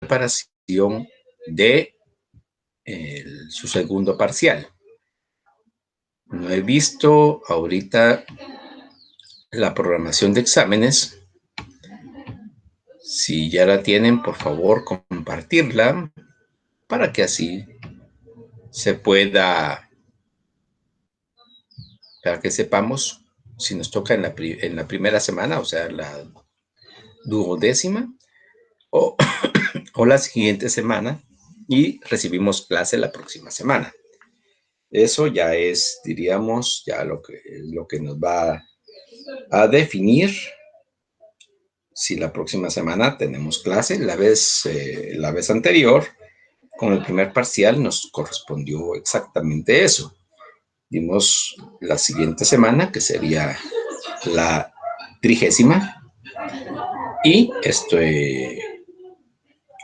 preparación de su segundo parcial. No he visto ahorita la programación de exámenes. Si ya la tienen, por favor, compartirla para que así se pueda, para que sepamos si nos toca en la primera semana, o sea, la duodécima, o la siguiente semana, y recibimos clase la próxima semana. Eso ya es, diríamos, ya lo que nos va a definir si la próxima semana tenemos clase. La vez anterior, con el primer parcial, nos correspondió exactamente eso. Dimos la siguiente semana, que sería la 30ª, y estoy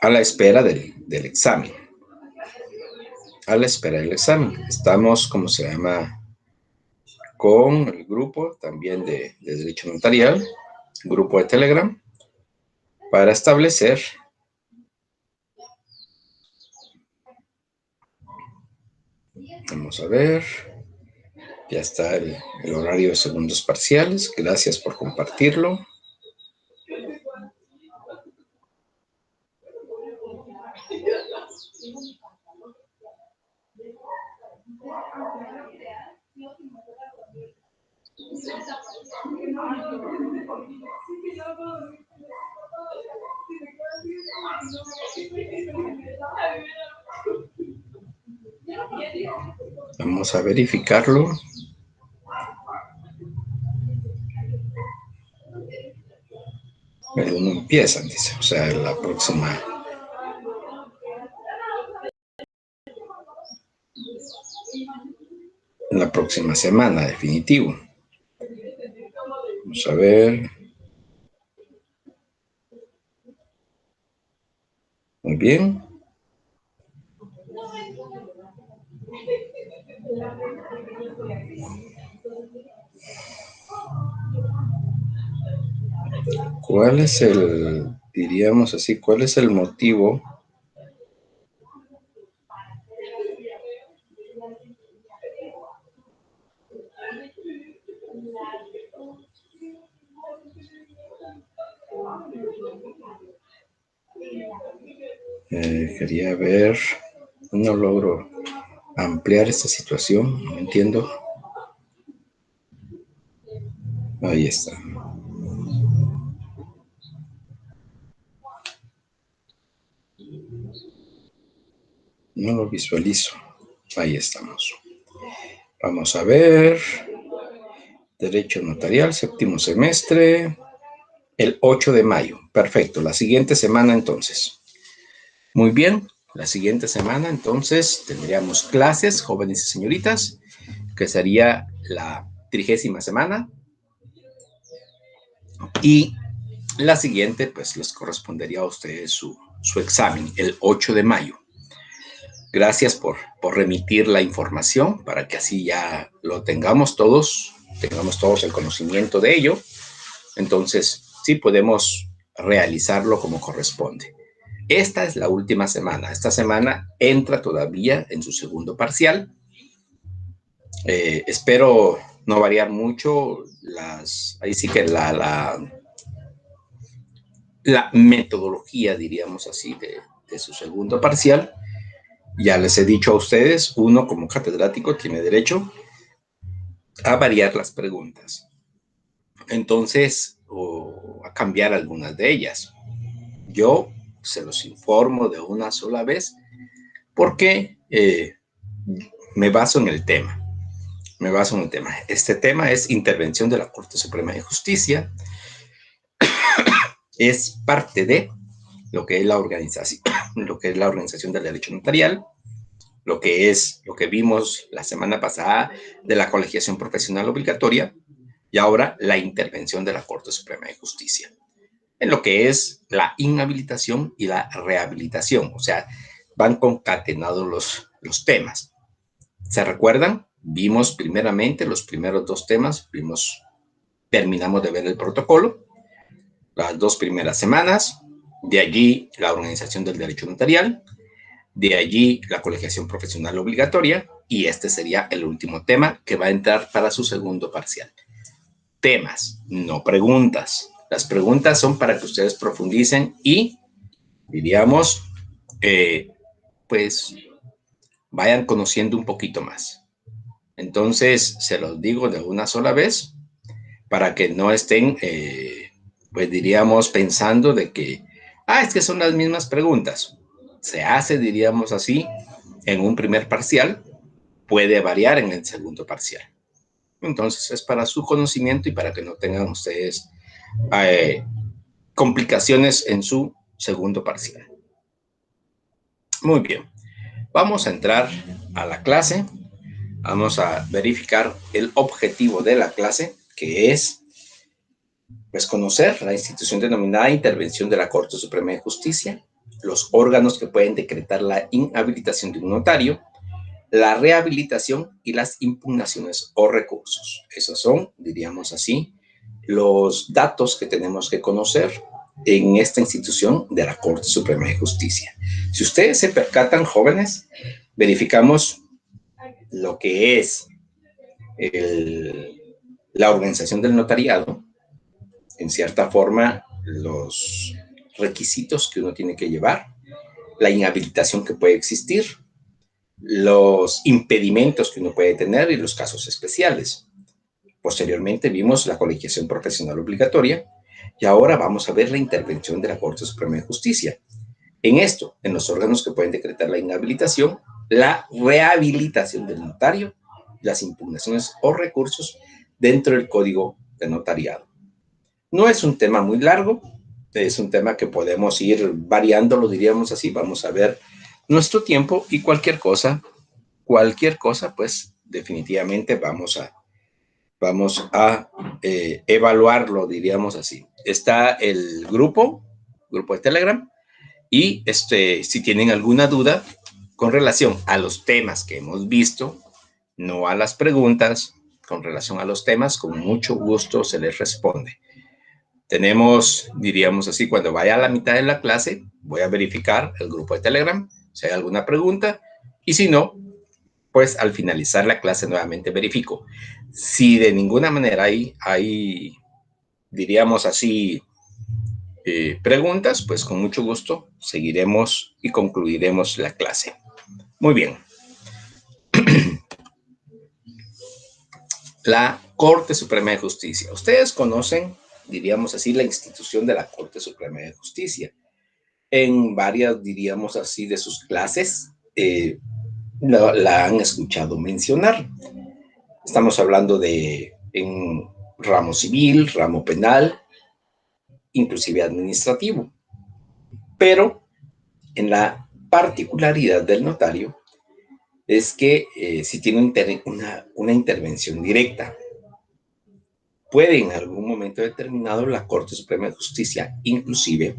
a la espera del examen. A la espera del examen. Estamos, ¿cómo se llama?, con el grupo también de Derecho Notarial, grupo de Telegram, para establecer vamos a ver, ya está el horario de segundos parciales. Gracias por compartirlo. Vamos a verificarlo. El 1 empieza, dice, o sea, la próxima semana, definitivo. Vamos a ver. Muy bien. ¿Cuál es diríamos así, cuál es el motivo quería ver, no logro ampliar esta situación, no entiendo. Ahí está. No lo visualizo. Ahí estamos. Vamos a ver. Derecho Notarial, séptimo semestre, el 8 de mayo. Perfecto, la siguiente semana entonces. Muy bien, la siguiente semana entonces tendríamos clases, jóvenes y señoritas, que sería la 30ª semana. Y la siguiente, pues les correspondería a ustedes su examen, el 8 de mayo. Gracias por remitir la información para que así ya lo tengamos todos el conocimiento de ello. Entonces, sí podemos realizarlo como corresponde. Esta es la última semana. Esta semana entra todavía en su segundo parcial. Espero no variar mucho ahí sí que la metodología, diríamos así, de su segundo parcial. Ya les he dicho a ustedes, uno como catedrático tiene derecho a variar las preguntas. Entonces, o a cambiar algunas de ellas. Yo se los informo de una sola vez porque me baso en el tema. Este tema es intervención de la Corte Suprema de Justicia. Es parte de lo que es la organización, del derecho notarial, lo que vimos la semana pasada de la colegiación profesional obligatoria y ahora la intervención de la Corte Suprema de Justicia en lo que es la inhabilitación y la rehabilitación. O sea, van concatenados los temas. ¿Se recuerdan? Vimos primeramente los primeros dos temas, terminamos de ver el protocolo, las 2 primeras semanas, De allí la organización del derecho notarial, de allí la colegiación profesional obligatoria, y este sería el último tema que va a entrar para su segundo parcial. Temas, no preguntas. Las preguntas son para que ustedes profundicen y, diríamos, pues vayan conociendo un poquito más. Entonces, se los digo de una sola vez para que no estén, pues diríamos, pensando de que, es que son las mismas preguntas. Se hace, diríamos así, en un primer parcial, puede variar en el segundo parcial. Entonces, es para su conocimiento y para que no tengan ustedes complicaciones en su segundo parcial. Muy bien, vamos a entrar a la clase. Vamos a verificar el objetivo de la clase, que es pues conocer la institución denominada Intervención de la Corte Suprema de Justicia, los órganos que pueden decretar la inhabilitación de un notario, la rehabilitación y las impugnaciones o recursos. Esos son, diríamos así, los datos que tenemos que conocer en esta institución de la Corte Suprema de Justicia. Si ustedes se percatan, jóvenes, verificamos lo que es la organización del notariado, en cierta forma, los requisitos que uno tiene que llevar, la inhabilitación que puede existir, los impedimentos que uno puede tener y los casos especiales. Posteriormente vimos la colegiación profesional obligatoria y ahora vamos a ver la intervención de la Corte Suprema de Justicia. En esto, en los órganos que pueden decretar la inhabilitación, la rehabilitación del notario, las impugnaciones o recursos dentro del Código de Notariado. No es un tema muy largo, es un tema que podemos ir variándolo, diríamos así. Vamos a ver nuestro tiempo y cualquier cosa, pues definitivamente vamos a evaluarlo, diríamos así. Está el grupo de Telegram, y si tienen alguna duda con relación a los temas que hemos visto, no a las preguntas, con relación a los temas, con mucho gusto se les responde. Tenemos, diríamos así, cuando vaya a la mitad de la clase, voy a verificar el grupo de Telegram, si hay alguna pregunta, y si no, pues al finalizar la clase nuevamente verifico. Si de ninguna manera hay diríamos así, preguntas, pues con mucho gusto seguiremos y concluiremos la clase. Muy bien. La Corte Suprema de Justicia. Ustedes conocen, diríamos así, la institución de la Corte Suprema de Justicia. En varias, diríamos así, de sus clases, la han escuchado mencionar. Estamos hablando de en ramo civil, ramo penal, inclusive administrativo. Pero en la particularidad del notario es que si tiene una intervención directa, puede en algún momento determinado la Corte Suprema de Justicia, inclusive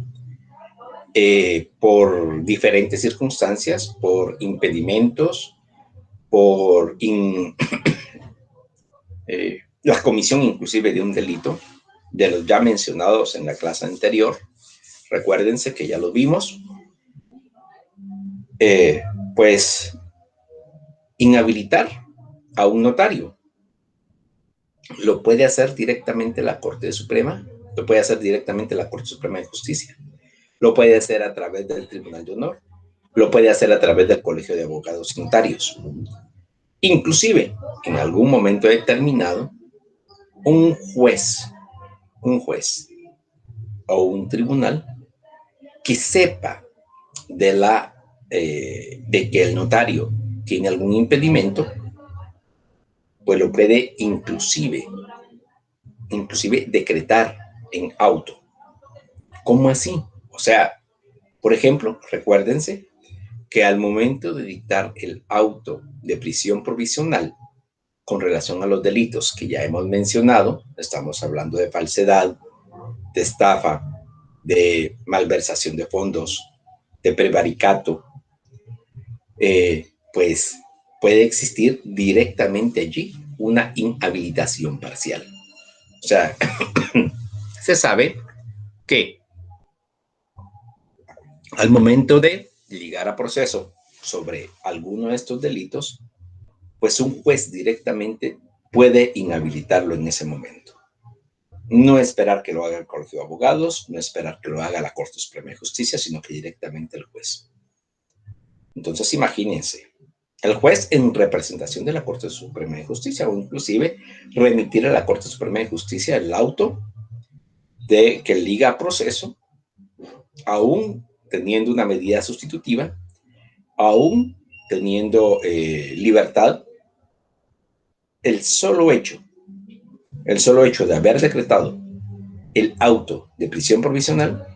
por diferentes circunstancias, por impedimentos, por la comisión inclusive de un delito, de los ya mencionados en la clase anterior. Recuérdense que ya lo vimos. Pues inhabilitar a un notario lo puede hacer directamente la Corte Suprema, lo puede hacer directamente la Corte Suprema de Justicia, lo puede hacer a través del Tribunal de Honor, lo puede hacer a través del Colegio de Abogados y Notarios. Inclusive, en algún momento determinado, un juez o un tribunal que sepa de que el notario tiene algún impedimento, pues lo puede inclusive decretar en auto. ¿Cómo así? O sea, por ejemplo, recuérdense que al momento de dictar el auto de prisión provisional con relación a los delitos que ya hemos mencionado, estamos hablando de falsedad, de estafa, de malversación de fondos, de prevaricato, pues puede existir directamente allí una inhabilitación parcial. O sea, se sabe que Al momento de ligar a proceso sobre alguno de estos delitos, pues un juez directamente puede inhabilitarlo en ese momento. No esperar que lo haga el Colegio de Abogados, no esperar que lo haga la Corte Suprema de Justicia, sino que directamente el juez. Entonces, imagínense, el juez en representación de la Corte Suprema de Justicia, o inclusive remitir a la Corte Suprema de Justicia el auto de que liga a proceso, aún teniendo una medida sustitutiva, aún teniendo libertad, el solo hecho de haber decretado el auto de prisión provisional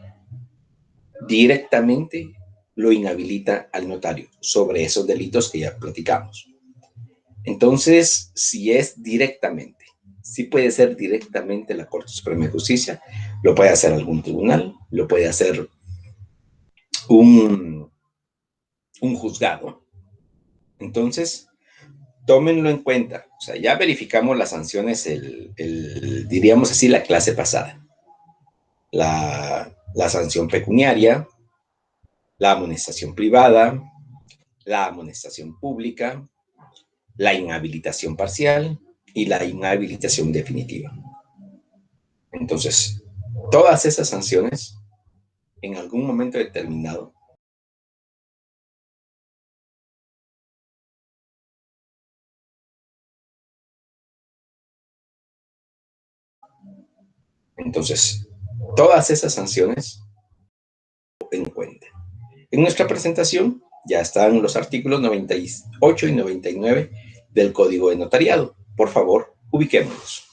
directamente lo inhabilita al notario sobre esos delitos que ya platicamos. Entonces, si es directamente, si puede ser directamente la Corte Suprema de Justicia, lo puede hacer algún tribunal, lo puede hacer un juzgado. Entonces, tómenlo en cuenta. O sea, ya verificamos las sanciones, diríamos así, la clase pasada. La sanción pecuniaria, la amonestación privada, la amonestación pública, la inhabilitación parcial y la inhabilitación definitiva. Entonces, todas esas sanciones, en algún momento determinado, entonces, todas esas sanciones en cuenta. En nuestra presentación ya están los artículos 98 y 99 del Código de Notariado. Por favor, ubiquémonos.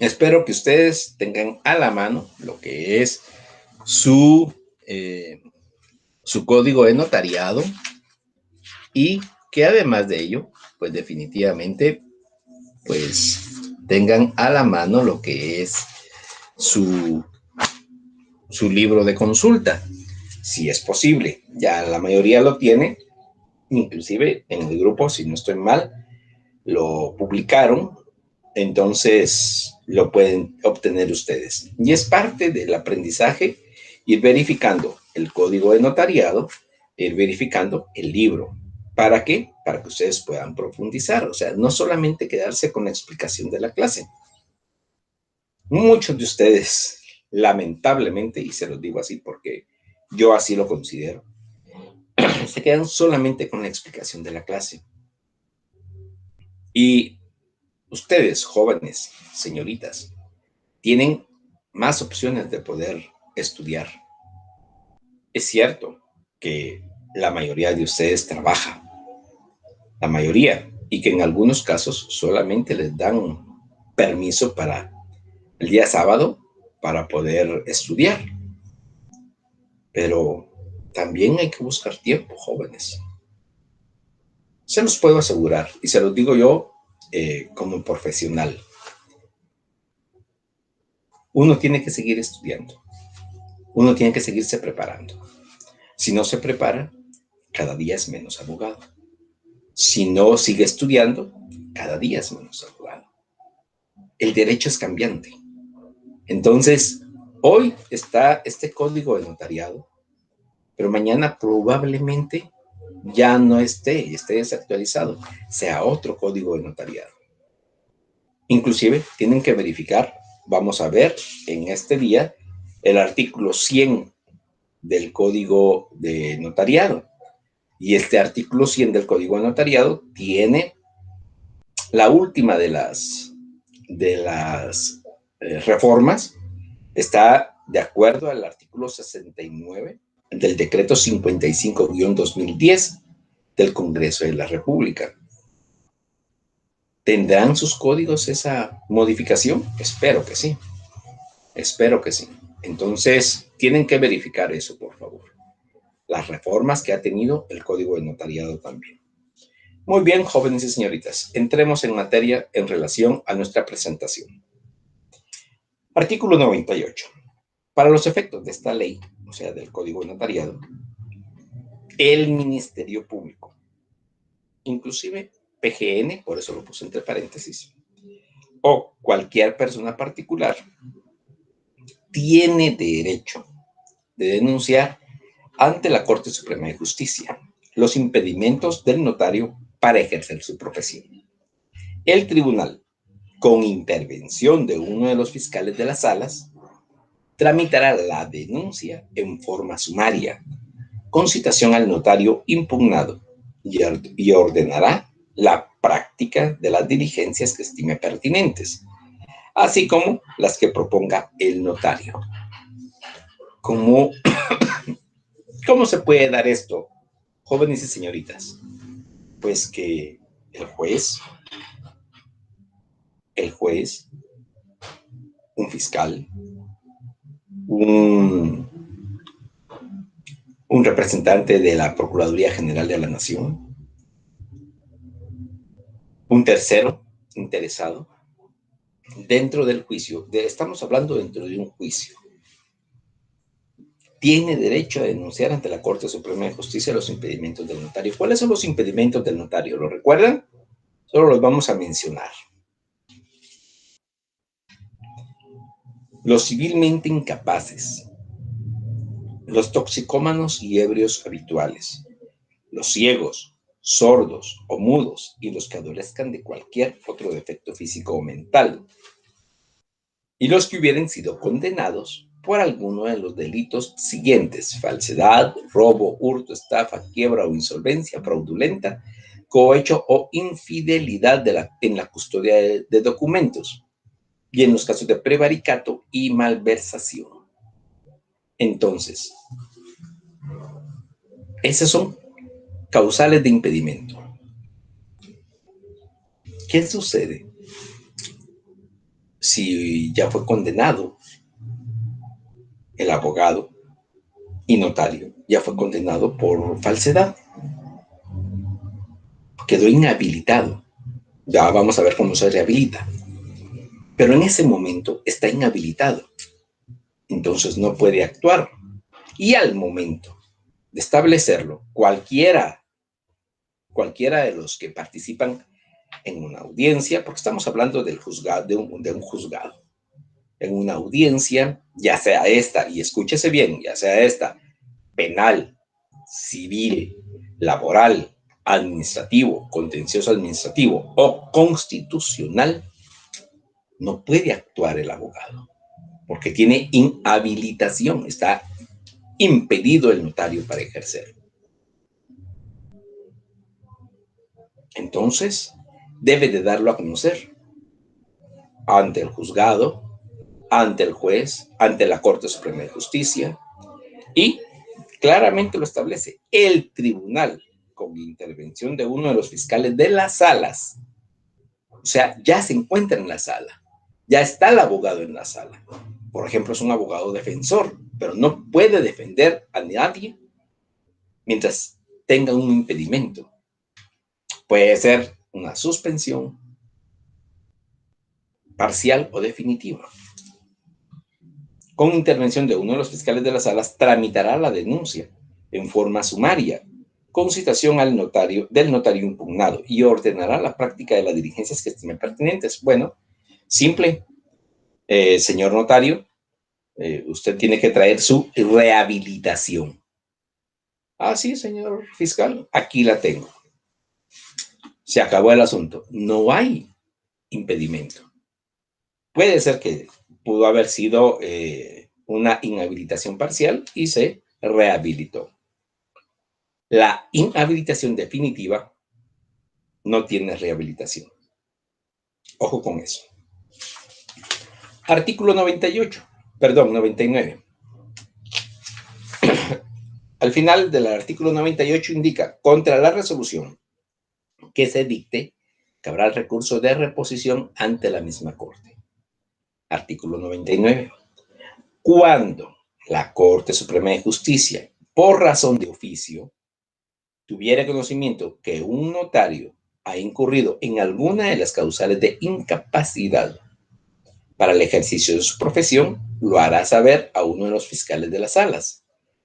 Espero que ustedes tengan a la mano lo que es su, su código de notariado y que además de ello, pues definitivamente, pues tengan a la mano lo que es su, su libro de consulta, si es posible. Ya la mayoría lo tiene, inclusive en el grupo, si no estoy mal, lo publicaron, entonces lo pueden obtener ustedes. Y es parte del aprendizaje ir verificando el código de notariado, ir verificando el libro. ¿Para qué? Para que ustedes puedan profundizar, o sea, no solamente quedarse con la explicación de la clase. Muchos de ustedes, lamentablemente, y se los digo así porque yo así lo considero, se quedan solamente con la explicación de la clase. Y ustedes, jóvenes, señoritas, tienen más opciones de poder estudiar. Es cierto que la mayoría de ustedes trabaja, la mayoría, y que en algunos casos solamente les dan permiso para el día sábado para poder estudiar. Pero también hay que buscar tiempo, jóvenes. Se los puedo asegurar, y se los digo yo como profesional. Uno tiene que seguir estudiando. Uno tiene que seguirse preparando. Si no se prepara, cada día es menos abogado. Si no sigue estudiando, cada día es menos abogado. El derecho es cambiante. Entonces, hoy está este código de notariado, pero mañana probablemente ya no esté desactualizado, sea otro código de notariado. Inclusive tienen que verificar, vamos a ver en este día, el artículo 100 del código de notariado. Y este artículo 100 del código de notariado tiene la última de las reformas, está de acuerdo al artículo 69 del decreto 55-2010 del Congreso de la República. ¿Tendrán sus códigos esa modificación? Espero que sí. Espero que sí. Entonces, tienen que verificar eso, por favor. Las reformas que ha tenido el Código de Notariado también. Muy bien, jóvenes y señoritas, entremos en materia en relación a nuestra presentación. Artículo 98. Para los efectos de esta ley, o sea, del Código de Notariado, el Ministerio Público, inclusive PGN, por eso lo puse entre paréntesis, o cualquier persona particular, tiene derecho de denunciar ante la Corte Suprema de Justicia los impedimentos del notario para ejercer su profesión. El tribunal, con intervención de uno de los fiscales de las salas, tramitará la denuncia en forma sumaria, con citación al notario impugnado, y ordenará la práctica de las diligencias que estime pertinentes, así como las que proponga el notario. ¿Cómo se puede dar esto, jóvenes y señoritas? Pues que el juez, un fiscal, un representante de la Procuraduría General de la Nación, un tercero interesado, dentro del juicio, estamos hablando dentro de un juicio, tiene derecho a denunciar ante la Corte Suprema de Justicia los impedimentos del notario. ¿Cuáles son los impedimentos del notario? ¿Lo recuerdan? Solo los vamos a mencionar. Los civilmente incapaces, los toxicómanos y ebrios habituales, los ciegos, sordos o mudos y los que adolezcan de cualquier otro defecto físico o mental, y los que hubieran sido condenados por alguno de los delitos siguientes: falsedad, robo, hurto, estafa, quiebra o insolvencia fraudulenta, cohecho o infidelidad en la custodia de documentos, y en los casos de prevaricato y malversación. Entonces, esas son causales de impedimento. ¿Qué sucede si ya fue condenado el abogado y notario? Ya fue condenado por falsedad, quedó inhabilitado. Ya vamos a ver cómo se rehabilita. Pero en ese momento está inhabilitado, entonces no puede actuar. Y al momento de establecerlo, cualquiera de los que participan en una audiencia, porque estamos hablando del juzgado, de un juzgado, en una audiencia, ya sea esta, y escúchese bien, ya sea esta, penal, civil, laboral, administrativo, contencioso administrativo o constitucional, no puede actuar el abogado, porque tiene inhabilitación, está impedido el notario para ejercer. Entonces, debe de darlo a conocer ante el juzgado, ante el juez, ante la Corte Suprema de Justicia, y claramente lo establece el tribunal, con intervención de uno de los fiscales de las salas. O sea, ya se encuentra en la sala, ya está el abogado en la sala. Por ejemplo, es un abogado defensor, pero no puede defender a nadie mientras tenga un impedimento. Puede ser una suspensión parcial o definitiva. Con intervención de uno de los fiscales de las salas, tramitará la denuncia en forma sumaria, con citación al del notario impugnado, y ordenará la práctica de las diligencias que estimen pertinentes. Bueno, simple, señor notario, usted tiene que traer su rehabilitación. Ah, sí, señor fiscal, aquí la tengo. Se acabó el asunto. No hay impedimento. Puede ser que pudo haber sido una inhabilitación parcial y se rehabilitó. La inhabilitación definitiva no tiene rehabilitación. Ojo con eso. Artículo 99. Al final del artículo 98 indica: contra la resolución que se dicte, cabrá el recurso de reposición ante la misma Corte. Artículo 99. Cuando la Corte Suprema de Justicia, por razón de oficio, tuviera conocimiento que un notario ha incurrido en alguna de las causales de incapacidad para el ejercicio de su profesión, lo hará saber a uno de los fiscales de las salas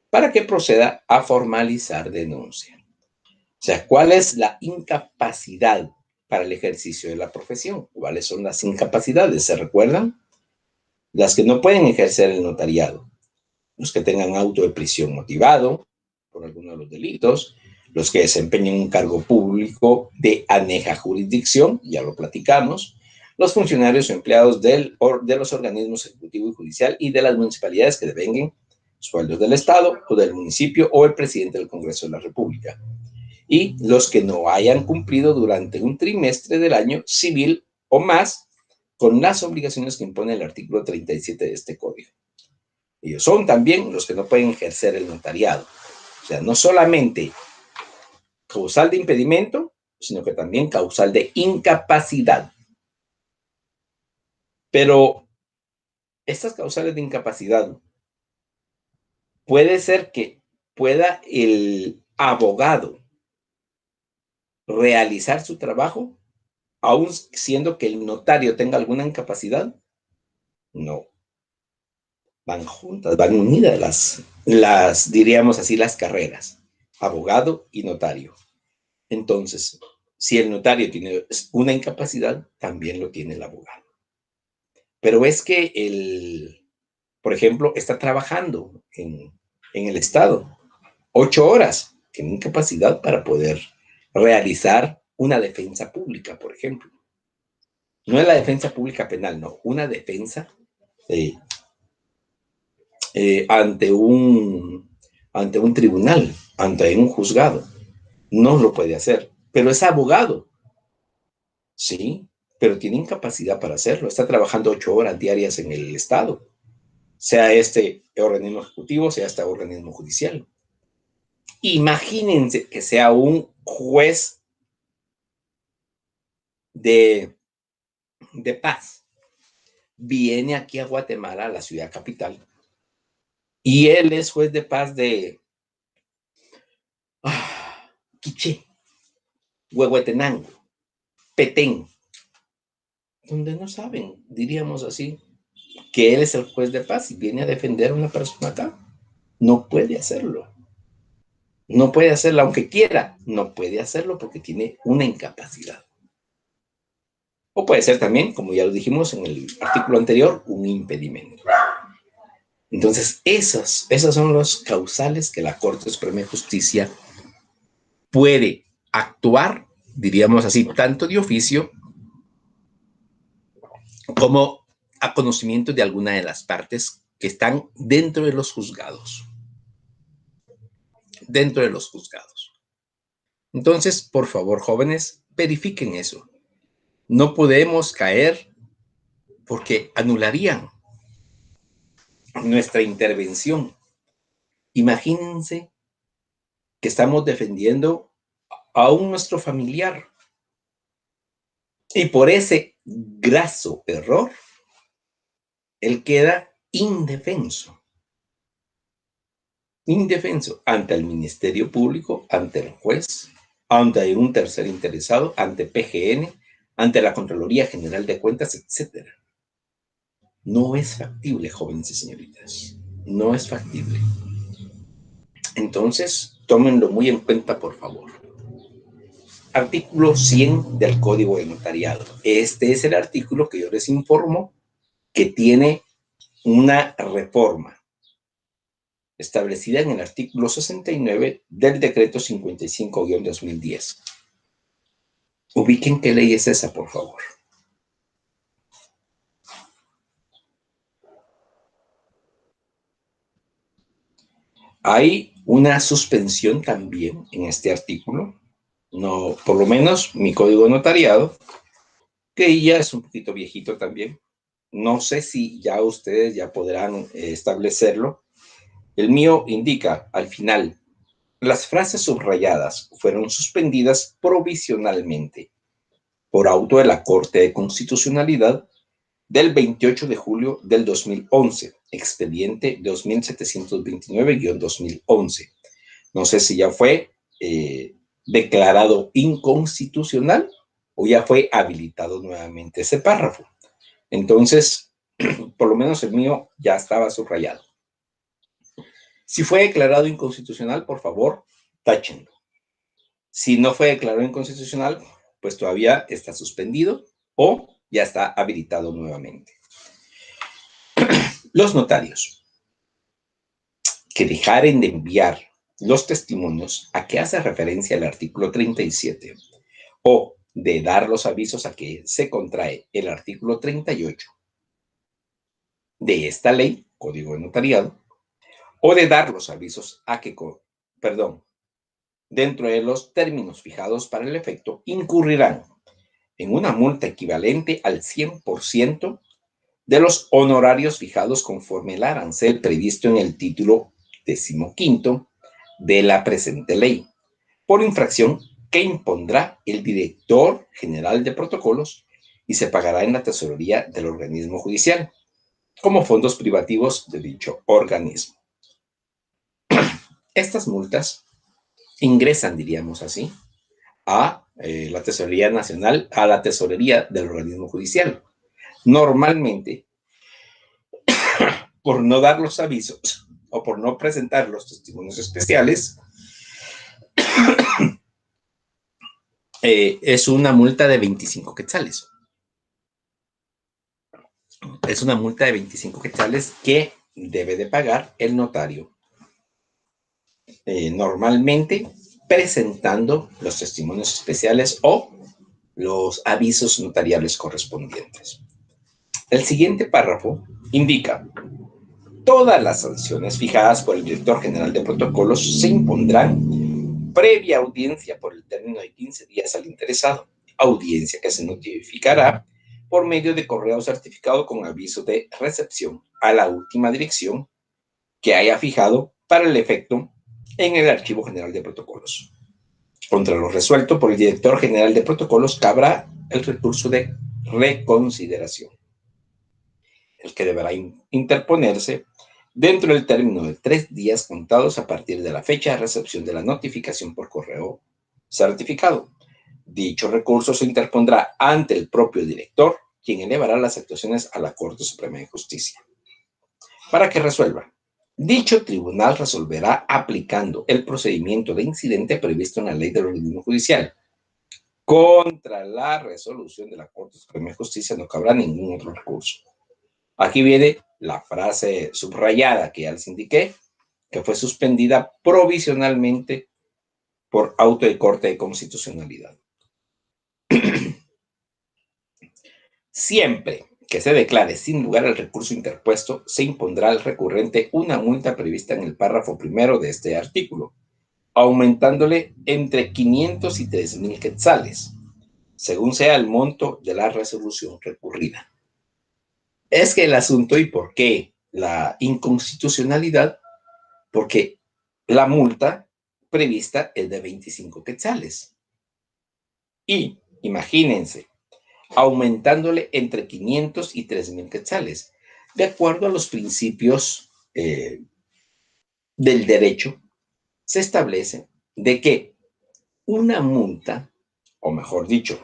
para que proceda a formalizar denuncia. O sea, ¿cuál es la incapacidad para el ejercicio de la profesión. ¿Cuáles son las incapacidades? ¿Se recuerdan? Las que no pueden ejercer el notariado. Los que tengan auto de prisión motivado por alguno de los delitos, los que desempeñen un cargo público de aneja jurisdicción, ya lo platicamos, los funcionarios o empleados de los organismos ejecutivo y judicial y de las municipalidades que devenguen sueldos del Estado o del municipio o el presidente del Congreso de la República. Y los que no hayan cumplido durante un trimestre del año civil o más con las obligaciones que impone el artículo 37 de este código. Ellos son también los que no pueden ejercer el notariado. O sea, no solamente causal de impedimento, sino que también causal de incapacidad. Pero estas causales de incapacidad puede ser que pueda el abogado realizar su trabajo, aun siendo que el notario tenga alguna incapacidad. No. Van juntas, van unidas diríamos así, las carreras, abogado y notario. Entonces, si el notario tiene una incapacidad, también lo tiene el abogado. Pero es que por ejemplo, está trabajando en el Estado 8 horas, tiene incapacidad para poder realizar una defensa pública, por ejemplo. No es la defensa pública penal, no, una defensa ante un tribunal, ante un juzgado. No lo puede hacer, pero es abogado. Sí, pero tiene incapacidad para hacerlo. Está trabajando 8 horas diarias en el Estado, sea este organismo ejecutivo, sea este organismo judicial. Imagínense que sea un juez de paz. Viene aquí a Guatemala, a la ciudad capital, y él es juez de paz de Quiché, Huehuetenango, Petén, donde no saben, diríamos así, que él es el juez de paz y viene a defender a una persona acá. No puede hacerlo. No puede hacerlo, aunque quiera. No puede hacerlo porque tiene una incapacidad. O puede ser también, como ya lo dijimos en el artículo anterior, un impedimento. Entonces, esos son los causales que la Corte Suprema de Justicia puede actuar, diríamos así, tanto de oficio como a conocimiento de alguna de las partes que están dentro de los juzgados. Dentro de los juzgados. Entonces, por favor, jóvenes, verifiquen eso. No podemos caer porque anularían nuestra intervención. Imagínense que estamos defendiendo a nuestro familiar y por ese graso error, él queda indefenso. Indefenso ante el Ministerio Público, ante el juez, ante un tercer interesado, ante PGN, ante la Contraloría General de Cuentas, etc. No es factible, jóvenes y señoritas. No es factible. Entonces, tómenlo muy en cuenta, por favor. Artículo 100 del Código de Notariado. Este es el artículo que yo les informo que tiene una reforma establecida en el artículo 69 del decreto 55-2010. Ubiquen qué ley es esa, por favor. Hay una suspensión también en este artículo, no, por lo menos mi código de notariado, que ya es un poquito viejito también. No sé si ya ustedes ya podrán establecerlo. El mío indica al final, las frases subrayadas fueron suspendidas provisionalmente por auto de la Corte de Constitucionalidad del 28 de julio del 2011, expediente 2729-2011. No sé si ya fue declarado inconstitucional o ya fue habilitado nuevamente ese párrafo. Entonces, por lo menos el mío ya estaba subrayado. Si fue declarado inconstitucional, por favor, táchenlo. Si no fue declarado inconstitucional, pues todavía está suspendido o ya está habilitado nuevamente. Los notarios que dejaren de enviar los testimonios a que hace referencia el artículo 37 o de dar los avisos a que se contrae el artículo 38 de esta ley, Código de Notariado, o de dar los avisos a que, dentro de los términos fijados para el efecto, incurrirán en una multa equivalente al 100% de los honorarios fijados conforme el arancel previsto en el título 15 de la presente ley, por infracción que impondrá el director general de protocolos y se pagará en la tesorería del organismo judicial, como fondos privativos de dicho organismo. Estas multas ingresan, diríamos así, a la Tesorería Nacional, a la tesorería del organismo judicial. Normalmente, por no dar los avisos o por no presentar los testimonios especiales, es una multa de 25 quetzales. Es una multa de 25 quetzales que debe de pagar el notario. Normalmente presentando los testimonios especiales o los avisos notariales correspondientes. El siguiente párrafo indica: todas las sanciones fijadas por el director general de protocolos se impondrán previa audiencia por el término de 15 días al interesado, audiencia que se notificará por medio de correo certificado con aviso de recepción a la última dirección que haya fijado para el efecto en el Archivo General de Protocolos. Contra lo resuelto por el director general de protocolos cabrá el recurso de reconsideración, el que deberá interponerse dentro del término de 3 días contados a partir de la fecha de recepción de la notificación por correo certificado. Dicho recurso se interpondrá ante el propio director, quien elevará las actuaciones a la Corte Suprema de Justicia para que resuelva. Dicho tribunal resolverá aplicando el procedimiento de incidente previsto en la ley del organismo judicial. Contra la resolución de la Corte Suprema de Justicia no cabrá ningún otro recurso. Aquí viene la frase subrayada que ya les indiqué, que fue suspendida provisionalmente por auto de Corte de Constitucionalidad. Siempre que se declare sin lugar al recurso interpuesto, se impondrá al recurrente una multa prevista en el párrafo primero de este artículo, aumentándole entre 500 y 3,000 quetzales, según sea el monto de la resolución recurrida. Es que el asunto, ¿y por qué la inconstitucionalidad? Porque la multa prevista es de 25 quetzales. Y imagínense, aumentándole entre 500 y 3,000 quetzales, de acuerdo a los principios del derecho, se establece de que una multa, o mejor dicho,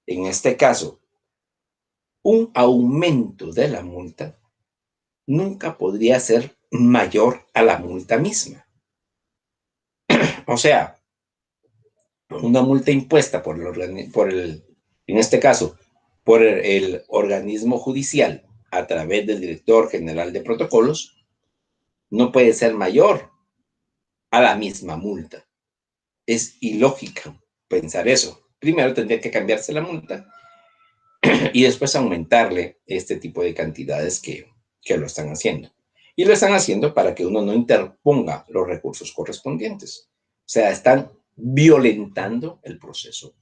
en este caso, un aumento de la multa, nunca podría ser mayor a la multa misma. O sea, una multa impuesta en este caso, por el organismo judicial a través del director general de protocolos, no puede ser mayor a la misma multa. Es ilógico pensar eso. Primero tendría que cambiarse la multa y después aumentarle este tipo de cantidades que lo están haciendo. Y lo están haciendo para que uno no interponga los recursos correspondientes. O sea, están violentando el proceso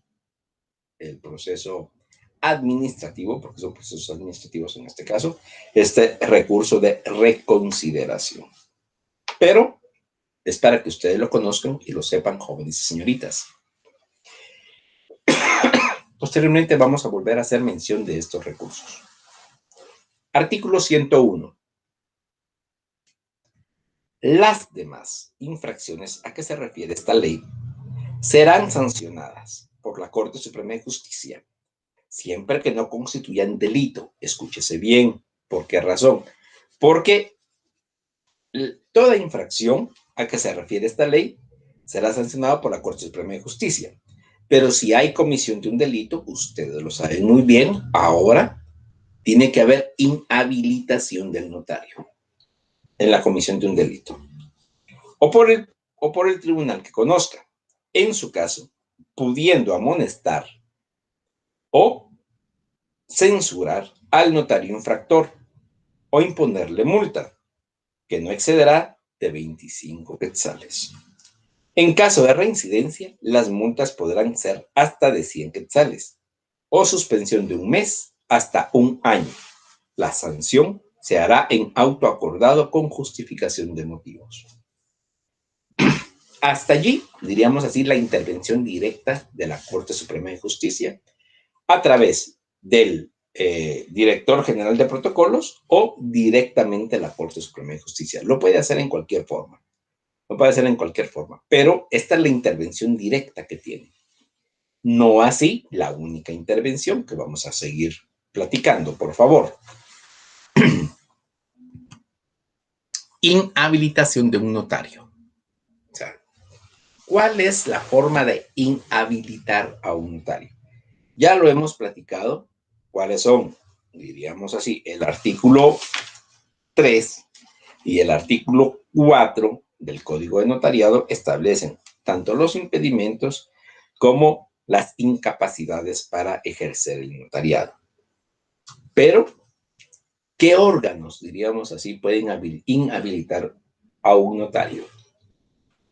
administrativo, porque son procesos administrativos en este caso, este recurso de reconsideración. Pero es para que ustedes lo conozcan y lo sepan, jóvenes y señoritas. Posteriormente vamos a volver a hacer mención de estos recursos. Artículo 101. Las demás infracciones a que se refiere esta ley serán sancionadas por la Corte Suprema de Justicia, siempre que no constituyan delito. Escúchese bien, ¿por qué razón? Porque toda infracción a que se refiere esta ley será sancionada por la Corte Suprema de Justicia. Pero si hay comisión de un delito, ustedes lo saben muy bien, ahora tiene que haber inhabilitación del notario en la comisión de un delito. O por el tribunal que conozca. En su caso, pudiendo amonestar o censurar al notario infractor o imponerle multa, que no excederá de 25 quetzales. En caso de reincidencia, las multas podrán ser hasta de 100 quetzales o suspensión de un mes hasta un año. La sanción se hará en auto acordado con justificación de motivos. Hasta allí, diríamos así, la intervención directa de la Corte Suprema de Justicia a través del director general de protocolos o directamente la Corte Suprema de Justicia. Lo puede hacer en cualquier forma. Lo puede hacer en cualquier forma, pero esta es la intervención directa que tiene. No así la única intervención que vamos a seguir platicando, por favor. Inhabilitación de un notario. O sea, ¿cuál es la forma de inhabilitar a un notario? Ya lo hemos platicado. ¿Cuáles son? Diríamos así, el artículo 3 y el artículo 4 del Código de Notariado establecen tanto los impedimentos como las incapacidades para ejercer el notariado. Pero, ¿qué órganos, diríamos así, pueden inhabilitar a un notario?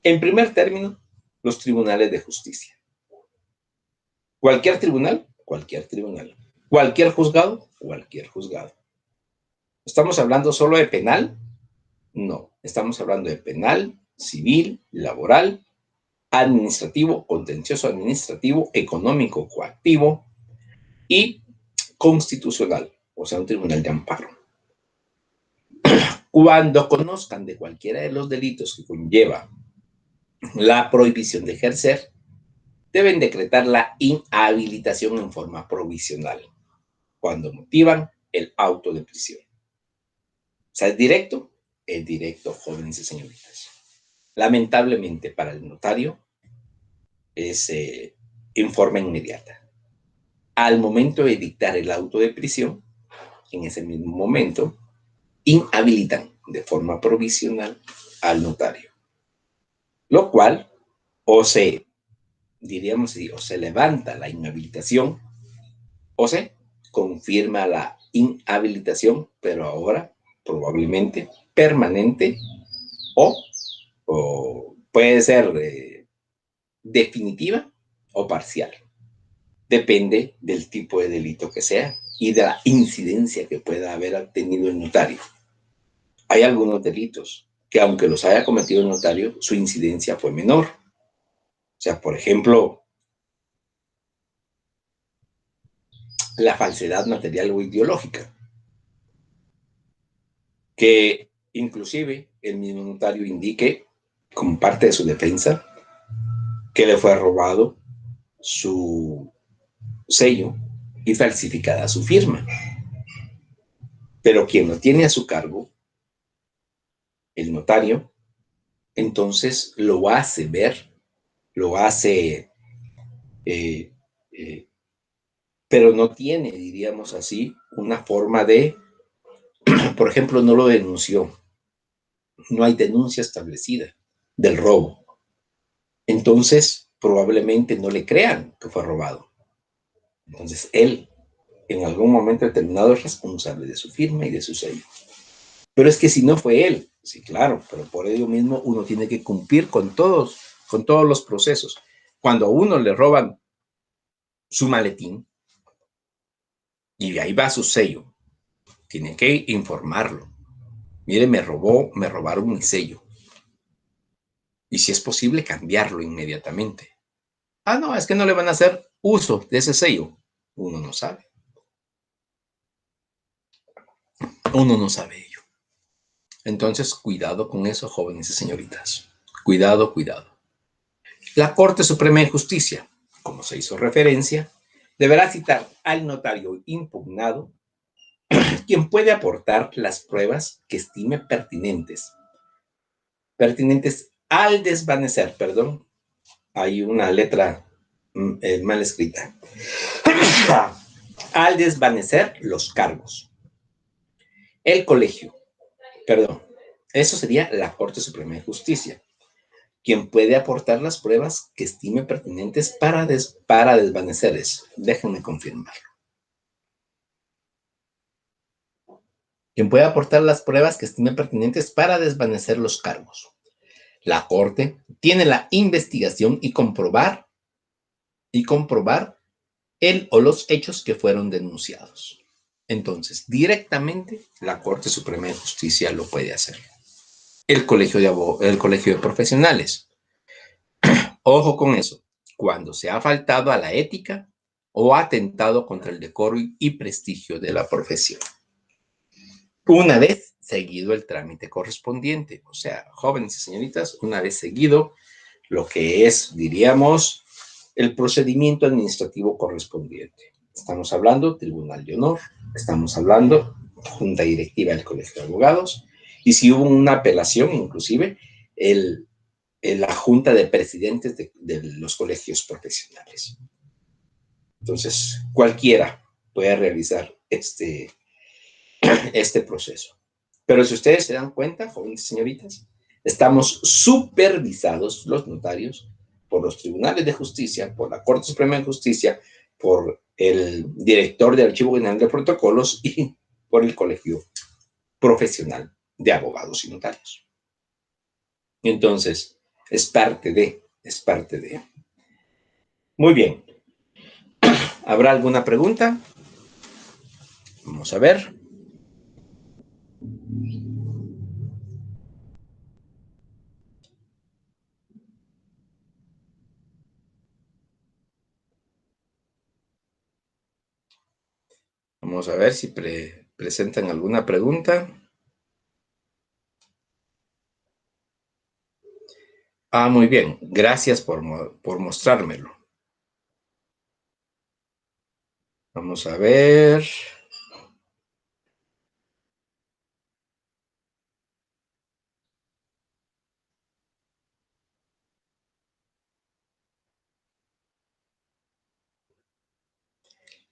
En primer término, los tribunales de justicia. Cualquier tribunal, cualquier tribunal. Cualquier juzgado, cualquier juzgado. ¿Estamos hablando solo de penal? No, estamos hablando de penal, civil, laboral, administrativo, contencioso administrativo, económico coactivo y constitucional, o sea, un tribunal de amparo. Cuando conozcan de cualquiera de los delitos que conlleva la prohibición de ejercer, deben decretar la inhabilitación en forma provisional, cuando motivan el auto de prisión. O sea, ¿es directo? Es directo, jóvenes y señoritas. Lamentablemente para el notario es en forma inmediata. Al momento de dictar el auto de prisión, en ese mismo momento, inhabilitan de forma provisional al notario. Lo cual, diríamos así, o se levanta la inhabilitación, o se confirma la inhabilitación, pero ahora probablemente permanente o puede ser definitiva o parcial. Depende del tipo de delito que sea y de la incidencia que pueda haber tenido el notario. Hay algunos delitos que, aunque los haya cometido el notario, su incidencia fue menor. O sea, por ejemplo, la falsedad material o ideológica, que inclusive el mismo notario indique, como parte de su defensa, que le fue robado su sello y falsificada su firma. Pero quien lo tiene a su cargo, el notario, entonces lo hace ver, lo hace, pero no tiene, diríamos así, una forma de, por ejemplo, no lo denunció, no hay denuncia establecida del robo. Entonces, probablemente no le crean que fue robado. Entonces, él, en algún momento determinado, es responsable de su firma y de su sello. Pero es que si no fue él, sí, claro, pero por ello mismo uno tiene que cumplir con todos los procesos. Cuando a uno le roban su maletín y de ahí va su sello, tiene que informarlo. Mire, me robaron mi sello. Y si es posible, cambiarlo inmediatamente. Ah, no, es que no le van a hacer uso de ese sello. Uno no sabe. Uno no sabe ello. Entonces, cuidado con eso, jóvenes y señoritas. Cuidado, cuidado. La Corte Suprema de Justicia, como se hizo referencia, deberá citar al notario impugnado, quien puede aportar las pruebas que estime pertinentes al desvanecer, hay una letra mal escrita. Al desvanecer los cargos. El colegio, perdón, eso sería la Corte Suprema de Justicia, quien puede aportar las pruebas que estime pertinentes para desvanecer eso. Déjenme confirmarlo. Quien puede aportar las pruebas que estime pertinentes para desvanecer los cargos. La Corte tiene la investigación y comprobar el o los hechos que fueron denunciados. Entonces, directamente la Corte Suprema de Justicia lo puede hacer. El colegio de profesionales. Ojo con eso. Cuando se ha faltado a la ética o ha atentado contra el decoro y prestigio de la profesión. Una vez seguido el trámite correspondiente. O sea, jóvenes y señoritas, una vez seguido lo que es, diríamos, el procedimiento administrativo correspondiente. Estamos hablando Tribunal de Honor, estamos hablando Junta Directiva del Colegio de Abogados, y si hubo una apelación, inclusive, la Junta de Presidentes de los colegios profesionales. Entonces, cualquiera puede realizar este proceso. Pero si ustedes se dan cuenta, jóvenes y señoritas, estamos supervisados los notarios por los tribunales de justicia, por la Corte Suprema de Justicia, por el director del Archivo General de Protocolos y por el Colegio Profesional de Abogados y Notarios. Entonces, es parte de. Muy bien. ¿Habrá alguna pregunta? Vamos a ver. Vamos a ver si presentan alguna pregunta. Muy bien. Gracias por mostrármelo. Vamos a ver.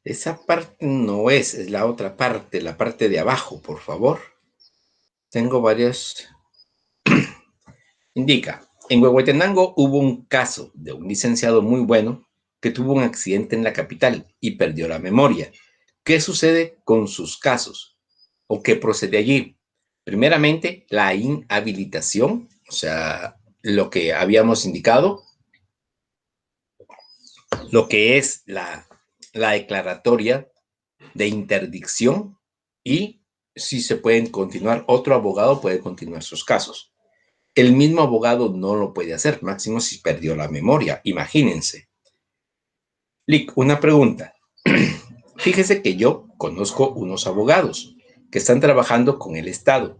Esa parte no es la otra parte, la parte de abajo, por favor. Tengo varios. Indica, en Huehuetenango hubo un caso de un licenciado muy bueno que tuvo un accidente en la capital y perdió la memoria. ¿Qué sucede con sus casos? ¿O qué procede allí? Primeramente, la inhabilitación, o sea, lo que habíamos indicado, lo que es la declaratoria de interdicción y si se pueden continuar, otro abogado puede continuar sus casos. El mismo abogado no lo puede hacer, máximo si perdió la memoria, imagínense. Lick, una pregunta. Fíjese que yo conozco unos abogados que están trabajando con el Estado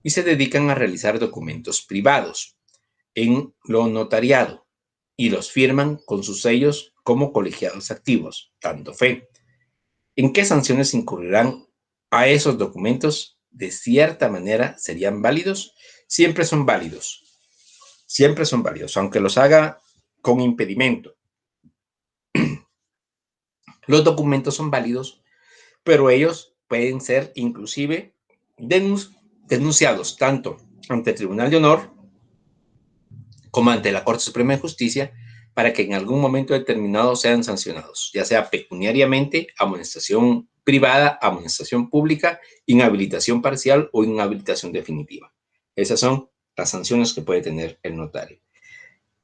y se dedican a realizar documentos privados en lo notariado y los firman con sus sellos como colegiados activos, dando fe. ¿En qué sanciones incurrirán a esos documentos? De cierta manera, ¿serían válidos? Siempre son válidos. Siempre son válidos, aunque los haga con impedimento. Los documentos son válidos, pero ellos pueden ser inclusive denunciados tanto ante el Tribunal de Honor como ante la Corte Suprema de Justicia para que en algún momento determinado sean sancionados, ya sea pecuniariamente, amonestación privada, amonestación pública, inhabilitación parcial o inhabilitación definitiva. Esas son las sanciones que puede tener el notario.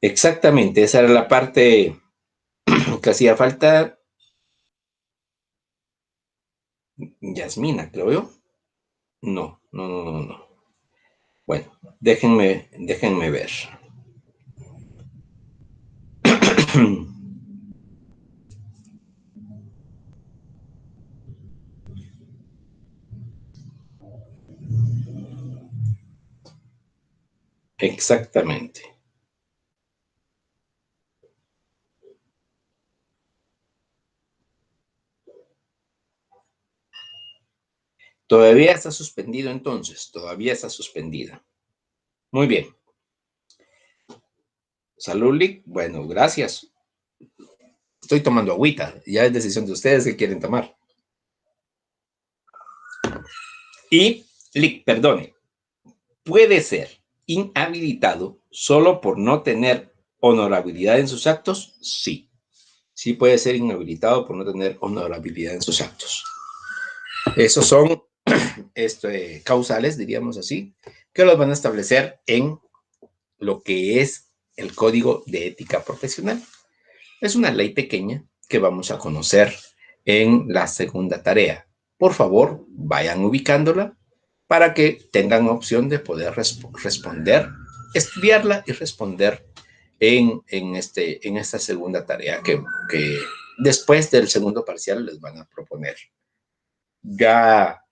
Exactamente, esa era la parte que hacía falta. Yasmina, creo yo. No. Bueno, déjenme ver. Exactamente. Todavía está suspendido entonces, todavía está suspendida. Muy bien. Salud, Lick. Bueno, gracias. estoy tomando agüita. Ya es decisión de ustedes que quieren tomar. Y, perdone, puede ser inhabilitado solo por no tener honorabilidad en sus actos. Sí, sí puede ser inhabilitado por no tener honorabilidad en sus actos. Esos son causales, diríamos así, que los van a establecer en lo que es el Código de Ética Profesional. Es una ley pequeña que vamos a conocer en la segunda tarea. Por favor, vayan ubicándola para que tengan opción de poder responder, estudiarla y responder en esta segunda tarea que después del segundo parcial les van a proponer. Ya,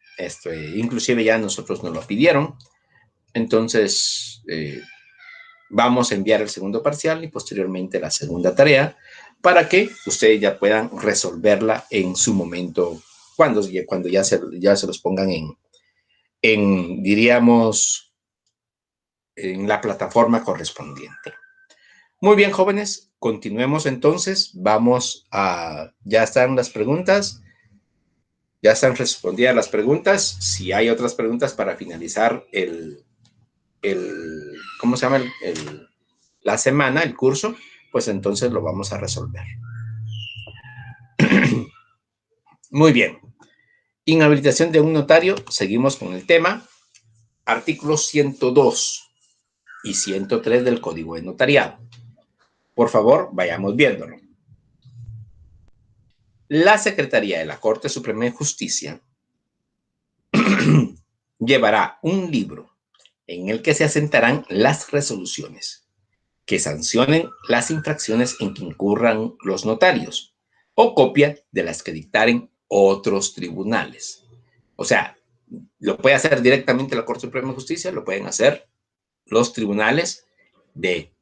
inclusive ya nosotros nos lo pidieron, entonces vamos a enviar el segundo parcial y posteriormente la segunda tarea para que ustedes ya puedan resolverla en su momento, cuando ya se los pongan diríamos, en la plataforma correspondiente. Muy bien, jóvenes, continuemos entonces. Ya están las preguntas. Ya están respondidas las preguntas. Si hay otras preguntas para finalizar ¿cómo se llama? La semana, el curso, pues entonces lo vamos a resolver. Muy bien. Inhabilitación de un notario. Seguimos con el tema. Artículos 102 y 103 del Código de Notariado. Por favor, vayamos viéndolo. La Secretaría de la Corte Suprema de Justicia llevará un libro en el que se asentarán las resoluciones que sancionen las infracciones en que incurran los notarios o copia de las que dictaren otros tribunales. O sea, lo puede hacer directamente la Corte Suprema de Justicia, lo pueden hacer los tribunales de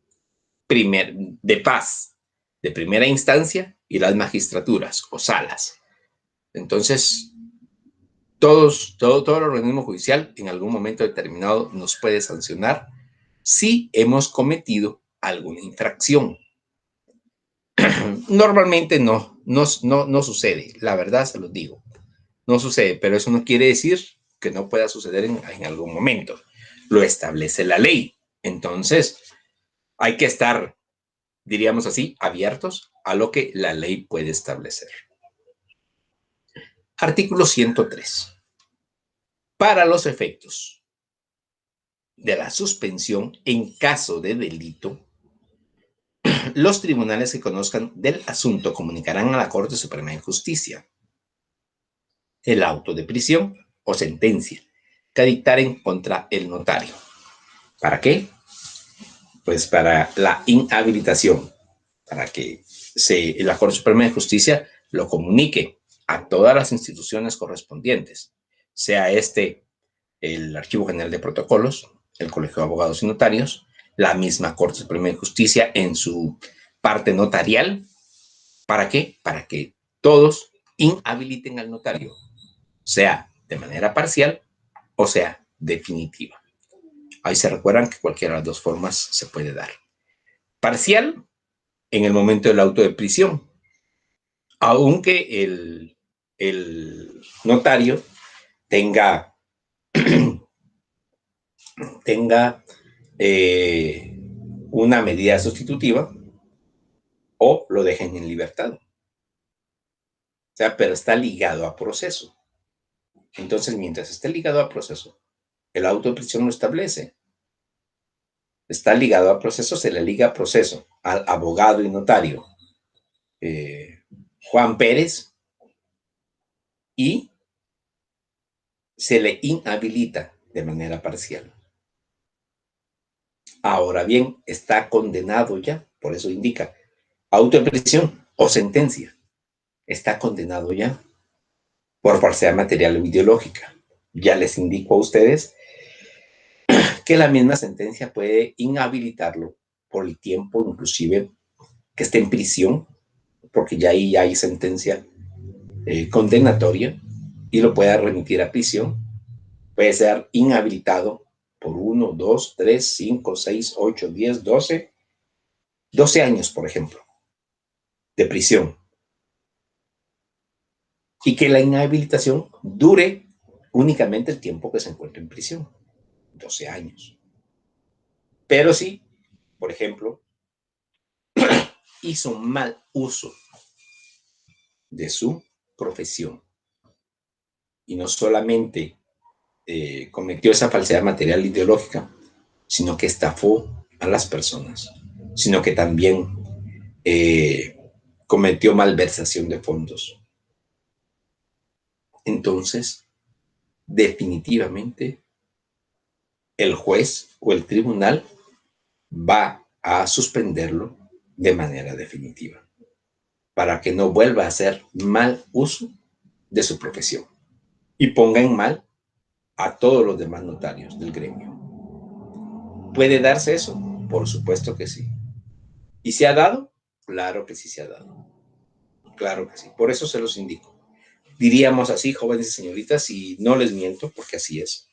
paz, de primera instancia y las magistraturas o salas. Entonces, todo el organismo judicial en algún momento determinado nos puede sancionar si hemos cometido alguna infracción. Normalmente no sucede, la verdad se los digo, no sucede, pero eso no quiere decir que no pueda suceder en algún momento. Lo establece la ley. Entonces, hay que estar, diríamos así, abiertos a lo que la ley puede establecer. Artículo 103. Para los efectos de la suspensión en caso de delito, los tribunales que conozcan del asunto comunicarán a la Corte Suprema de Justicia el auto de prisión o sentencia que dictaren contra el notario. ¿Para qué? Pues para la inhabilitación, para que la Corte Suprema de Justicia lo comunique a todas las instituciones correspondientes, sea el Archivo General de Protocolos, el Colegio de Abogados y Notarios, la misma Corte Suprema de Justicia en su parte notarial. ¿Para qué? Para que todos inhabiliten al notario, sea de manera parcial o sea definitiva. Ahí se recuerdan que cualquiera de las dos formas se puede dar. Parcial en el momento del auto de prisión, aunque el notario tenga una medida sustitutiva o lo dejen en libertad. O sea, pero está ligado a proceso. Entonces, mientras esté ligado a proceso, el auto de prisión lo establece. Está ligado a proceso, se le liga a proceso al abogado y notario Juan Pérez y se le inhabilita de manera parcial. Ahora bien, está condenado ya, por eso indica auto de prisión o sentencia. Está condenado ya por falsedad material o ideológica. Ya les indico a ustedes que la misma sentencia puede inhabilitarlo por el tiempo, inclusive que esté en prisión, porque ya ahí hay sentencia condenatoria y lo pueda remitir a prisión. Puede ser inhabilitado por 1, 2, 3, 5, 6, 8, 10, 12 años, por ejemplo, de prisión. y que la inhabilitación dure únicamente el tiempo que se encuentre en prisión, 12 años. Pero si, por ejemplo, hizo mal uso de su profesión y no solamente cometió esa falsedad material ideológica, sino que estafó a las personas, sino que también cometió malversación de fondos. Entonces, definitivamente, el juez o el tribunal va a suspenderlo de manera definitiva para que no vuelva a hacer mal uso de su profesión y ponga en mal a todos los demás notarios del gremio. ¿Puede darse eso? Por supuesto que sí. ¿Y se ha dado? Claro que sí se ha dado. Claro que sí. Por eso se los indico. Diríamos así, jóvenes y señoritas, y no les miento, porque así es.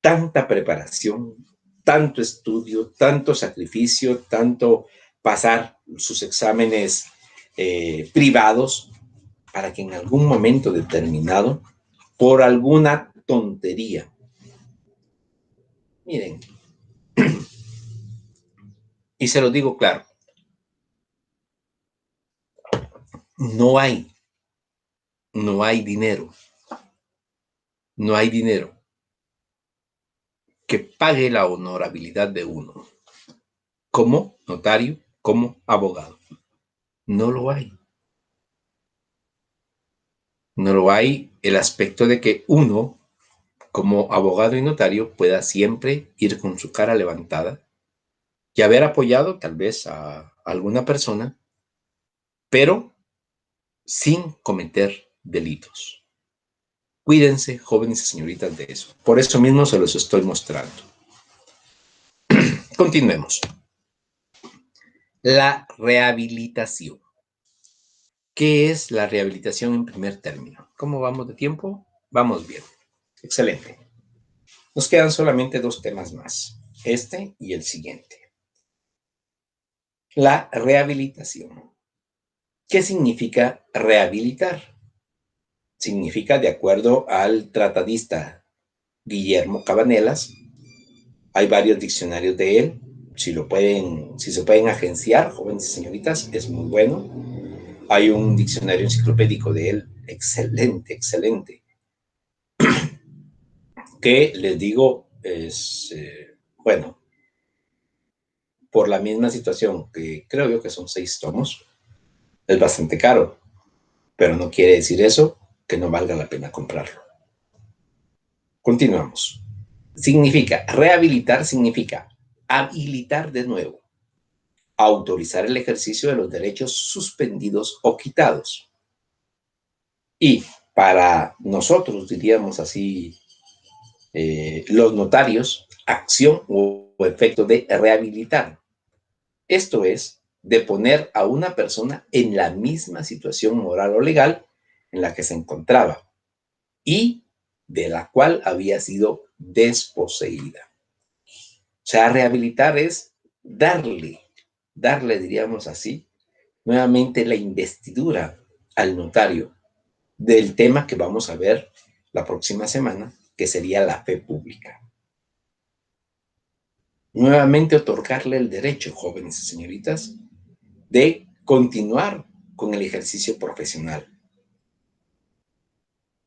Tanta preparación, tanto estudio, tanto sacrificio, tanto pasar sus exámenes privados para que en algún momento determinado, por alguna tontería, miren, y se lo digo claro, no hay dinero, no hay dinero que pague la honorabilidad de uno como notario, como abogado. No lo hay. No lo hay el aspecto de que uno, como abogado y notario, pueda siempre ir con su cara levantada y haber apoyado tal vez a alguna persona, pero sin cometer delitos. Cuídense, jóvenes y señoritas, de eso. Por eso mismo se los estoy mostrando. Continuemos. La rehabilitación. ¿Qué es la rehabilitación en primer término? ¿Cómo vamos de tiempo? Vamos bien. Excelente. Nos quedan solamente 2 temas más, este y el siguiente. La rehabilitación. ¿Qué significa rehabilitar? Significa, de acuerdo al tratadista Guillermo Cabanelas, hay varios diccionarios de él, si se pueden agenciar, jóvenes y señoritas, es muy bueno. Hay un diccionario enciclopédico de él, excelente, excelente, que les digo es, bueno, por la misma situación, que creo yo que son 6 tomos, es bastante caro, pero no quiere decir eso que no valga la pena comprarlo. Continuamos. Rehabilitar significa habilitar de nuevo, autorizar el ejercicio de los derechos suspendidos o quitados. Y para nosotros, diríamos así, los notarios, acción o efecto de rehabilitar. Esto es, de poner a una persona en la misma situación moral o legal en la que se encontraba y de la cual había sido desposeída. O sea, rehabilitar es darle, diríamos así, nuevamente la investidura al notario del tema que vamos a ver la próxima semana, que sería la fe pública. Nuevamente otorgarle el derecho, jóvenes y señoritas, de continuar con el ejercicio profesional,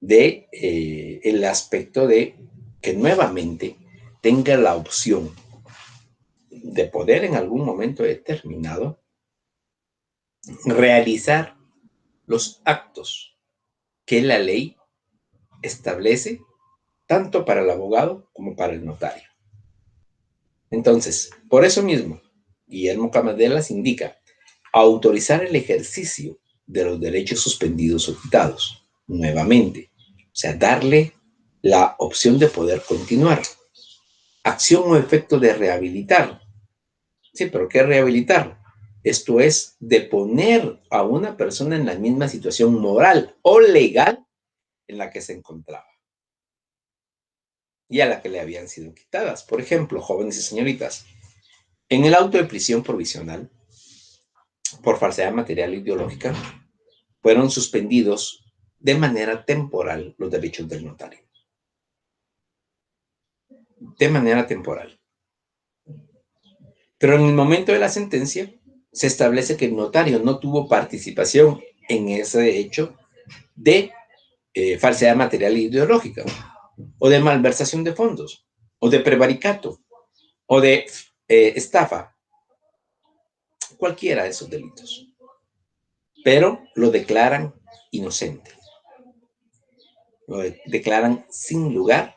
de el aspecto de que nuevamente tenga la opción de poder en algún momento determinado realizar los actos que la ley establece tanto para el abogado como para el notario. Entonces, por eso mismo, Guillermo Cabanelas indica autorizar el ejercicio de los derechos suspendidos o quitados, nuevamente, o sea, darle la opción de poder continuar. Acción o efecto de rehabilitar. Sí, pero ¿qué rehabilitar? Esto es de poner a una persona en la misma situación moral o legal en la que se encontraba y a la que le habían sido quitadas. Por ejemplo, jóvenes y señoritas, en el auto de prisión provisional por falsedad material ideológica fueron suspendidos de manera temporal los derechos del notario. De manera temporal. Pero en el momento de la sentencia se establece que el notario no tuvo participación en ese hecho de falsedad material e ideológica, o de malversación de fondos, o de prevaricato, o de estafa, cualquiera de esos delitos. Pero lo declaran inocente. Lo declaran sin lugar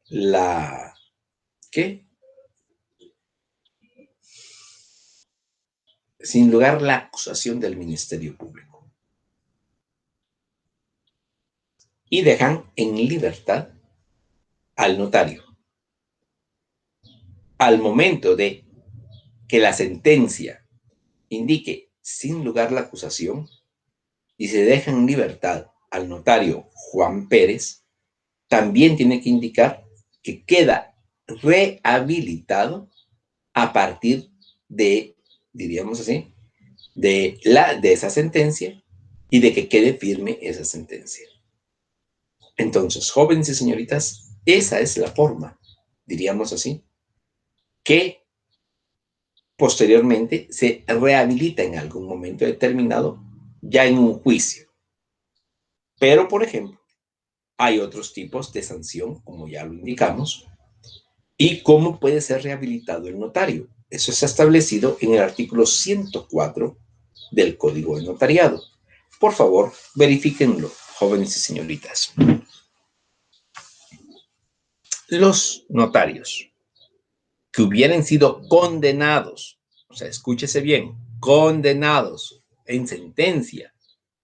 la... ¿Qué? Sin lugar la acusación del Ministerio Público. Y dejan en libertad al notario. Al momento de que la sentencia indique sin lugar la acusación y se deja en libertad al notario Juan Pérez, también tiene que indicar que queda rehabilitado a partir de, diríamos así, de esa sentencia y de que quede firme esa sentencia. Entonces, jóvenes y señoritas, esa es la forma, diríamos así, que posteriormente se rehabilita en algún momento determinado ya en un juicio. Pero, por ejemplo, hay otros tipos de sanción, como ya lo indicamos, y cómo puede ser rehabilitado el notario. Eso está establecido en el artículo 104 del Código de Notariado. Por favor, verifíquenlo, jóvenes y señoritas. Los notarios que hubieran sido condenados, o sea, escúchese bien, condenados en sentencia,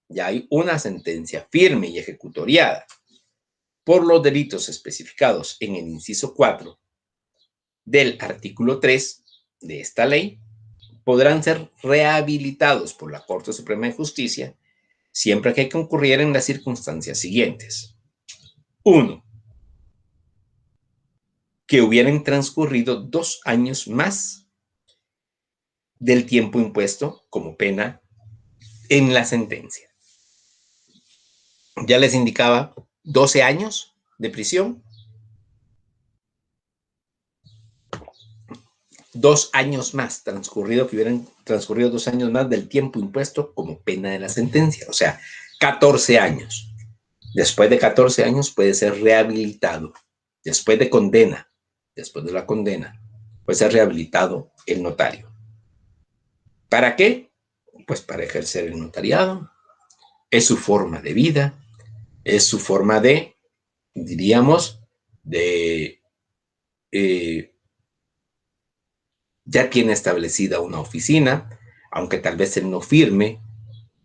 ya hay una sentencia firme y ejecutoriada por los delitos especificados en el inciso 4 del artículo 3 de esta ley, podrán ser rehabilitados por la Corte Suprema de Justicia siempre que concurrieran las circunstancias siguientes. 1. Que hubieran transcurrido 2 años más del tiempo impuesto como pena en la sentencia. Ya les indicaba 12 años de prisión, 2 años más, que hubieran transcurrido 2 años más del tiempo impuesto como pena de la sentencia, o sea, 14 años. Después de 14 años puede ser rehabilitado. Después de condena, después de la condena, puede ser rehabilitado el notario. ¿Para qué? Pues para ejercer el notariado. Es su forma de vida, es su forma de, diríamos, de... ya tiene establecida una oficina, aunque tal vez él no firme,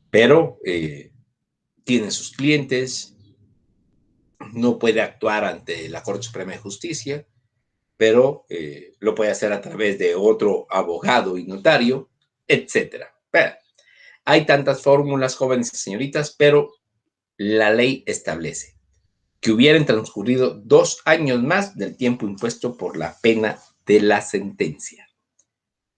pero tiene sus clientes, no puede actuar ante la Corte Suprema de Justicia, pero lo puede hacer a través de otro abogado y notario, etc. Pero hay tantas fórmulas, jóvenes y señoritas, pero la ley establece que hubieran transcurrido 2 años más del tiempo impuesto por la pena de la sentencia.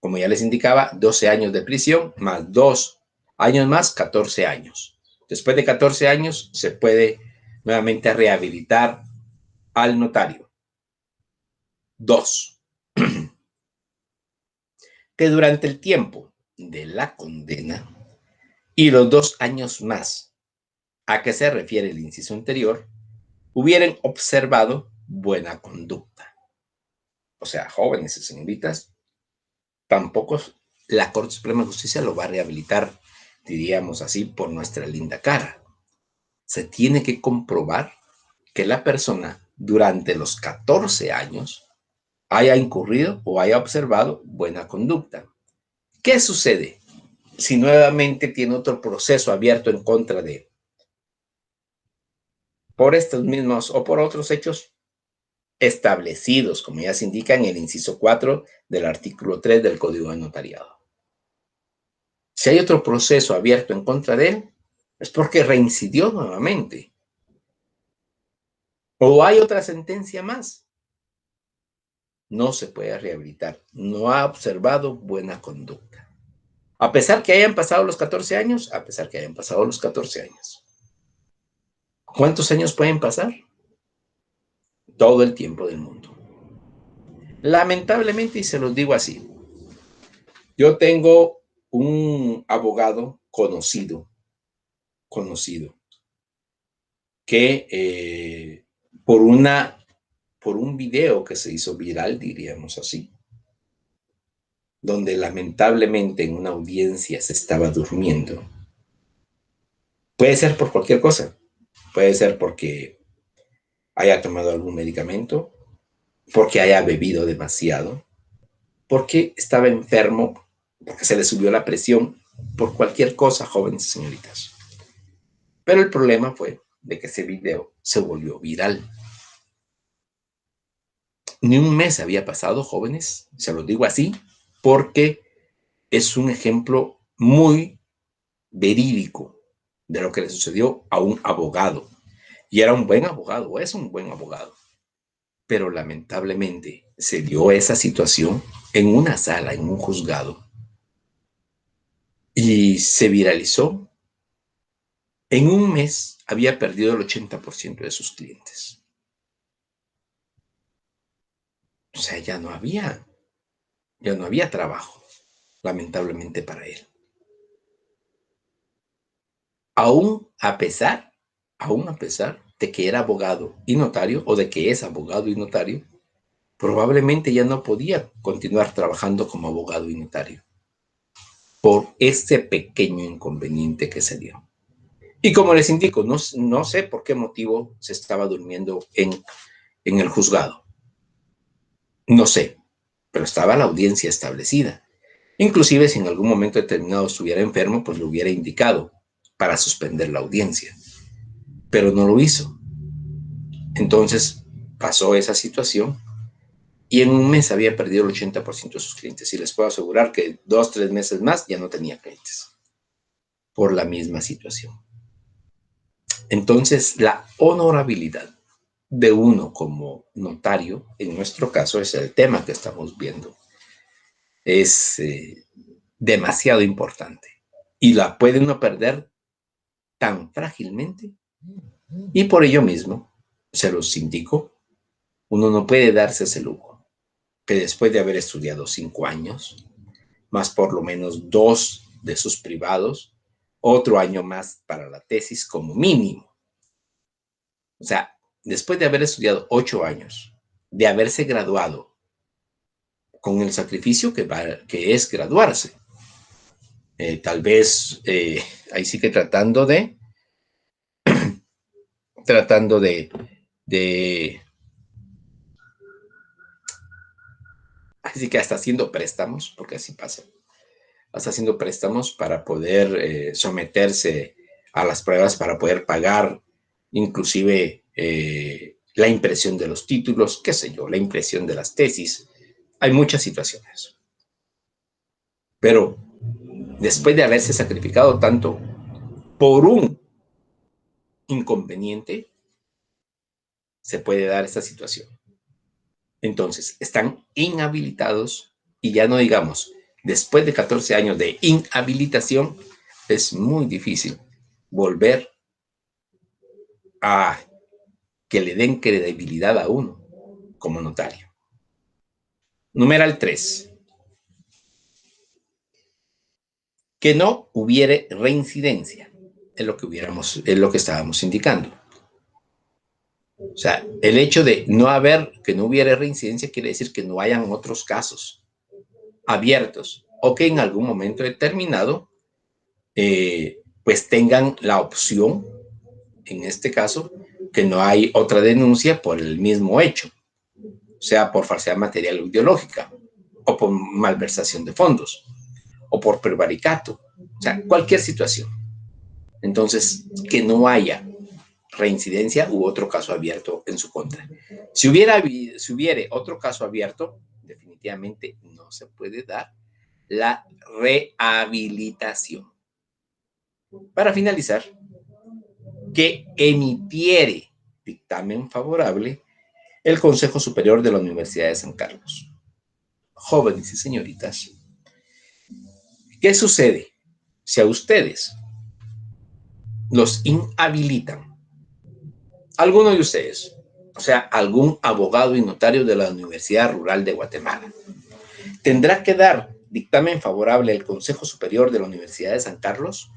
Como ya les indicaba, 12 años de prisión más 2 años más, 14 años. Después de 14 años se puede nuevamente rehabilitar al notario. 2. Que durante el tiempo de la condena y los 2 años más a que se refiere el inciso anterior, hubieran observado buena conducta. O sea, jóvenes y señoritas, tampoco la Corte Suprema de Justicia lo va a rehabilitar, diríamos así, por nuestra linda cara. Se tiene que comprobar que la persona durante los 14 años haya incurrido o haya observado buena conducta. ¿Qué sucede si nuevamente tiene otro proceso abierto en contra de él? Por estos mismos o por otros hechos establecidos, como ya se indica en el inciso 4 del artículo 3 del Código de Notariado. Si hay otro proceso abierto en contra de él, es porque reincidió nuevamente. O hay otra sentencia más. No se puede rehabilitar. No ha observado buena conducta. A pesar que hayan pasado los 14 años, a pesar que hayan pasado los 14 años. ¿Cuántos años pueden pasar? Todo el tiempo del mundo. Lamentablemente, y se los digo así, yo tengo un abogado conocido, que por un video que se hizo viral, diríamos así, donde lamentablemente en una audiencia se estaba durmiendo. Puede ser por cualquier cosa. Puede ser porque haya tomado algún medicamento, porque haya bebido demasiado, porque estaba enfermo, porque se le subió la presión, por cualquier cosa, jóvenes y señoritas. Pero el problema fue de que ese video se volvió viral. Ni un mes había pasado, jóvenes, se lo digo así, porque es un ejemplo muy verídico de lo que le sucedió a un abogado. Y era un buen abogado, es un buen abogado. Pero lamentablemente se dio esa situación en una sala, en un juzgado, y se viralizó. En un mes había perdido el 80% de sus clientes. O sea, ya no había trabajo, lamentablemente para él. Aún a pesar de que era abogado y notario, o de que es abogado y notario, probablemente ya no podía continuar trabajando como abogado y notario por este pequeño inconveniente que se dio. Y como les indico, no sé por qué motivo se estaba durmiendo en el juzgado. No sé, pero estaba la audiencia establecida. Inclusive si en algún momento determinado estuviera enfermo, pues lo hubiera indicado para suspender la audiencia. Pero no lo hizo. Entonces pasó esa situación y en un mes había perdido el 80% de sus clientes. Y les puedo asegurar que 2, 3 meses más ya no tenía clientes por la misma situación. Entonces, la honorabilidad de uno como notario, en nuestro caso es el tema que estamos viendo, es demasiado importante y la puede uno perder tan frágilmente, y por ello mismo, se los indico, uno no puede darse ese lujo, que después de haber estudiado 5 años, más por lo menos 2 de sus privados, otro año más para la tesis como mínimo. O sea, después de haber estudiado 8 años, de haberse graduado con el sacrificio que es graduarse, tal vez ahí sí que tratando de, así que hasta haciendo préstamos, porque así pasa, hasta haciendo préstamos para poder someterse a las pruebas, para poder pagar inclusive la impresión de los títulos, qué sé yo, la impresión de las tesis. Hay muchas situaciones. Pero después de haberse sacrificado tanto por un inconveniente, se puede dar esta situación. Entonces, están inhabilitados y ya no digamos, después de 14 años de inhabilitación, es muy difícil volver a que le den credibilidad a uno como notario. Numeral 3. Que no hubiere reincidencia. Es lo que estábamos indicando. O sea, el hecho de que no hubiera reincidencia quiere decir que no hayan otros casos abiertos o que en algún momento determinado pues tengan la opción, en este caso, que no hay otra denuncia por el mismo hecho, sea por falsedad material o ideológica, o por malversación de fondos, o por prevaricato, o sea, cualquier situación. Entonces, que no haya reincidencia u otro caso abierto en su contra. Si hubiera otro caso abierto, definitivamente no se puede dar la rehabilitación. Para finalizar, que emitiere dictamen favorable el Consejo Superior de la Universidad de San Carlos. Jóvenes y señoritas, ¿qué sucede si a ustedes los inhabilitan alguno de ustedes, o sea, algún abogado y notario de la Universidad Rural de Guatemala, tendrá que dar dictamen favorable al Consejo Superior de la Universidad de San Carlos.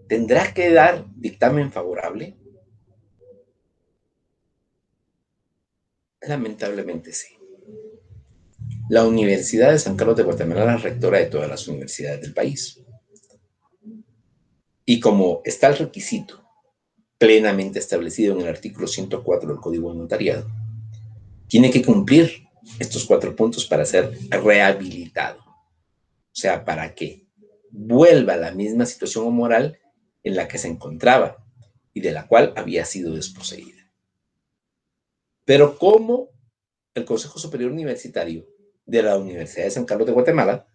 ¿Tendrá que dar dictamen favorable? Lamentablemente sí. La Universidad de San Carlos de Guatemala es la rectora de todas las universidades del país. Y como está el requisito plenamente establecido en el artículo 104 del Código de Notariado, tiene que cumplir estos 4 puntos para ser rehabilitado. O sea, para que vuelva a la misma situación moral en la que se encontraba y de la cual había sido desposeída. Pero como el Consejo Superior Universitario de la Universidad de San Carlos de Guatemala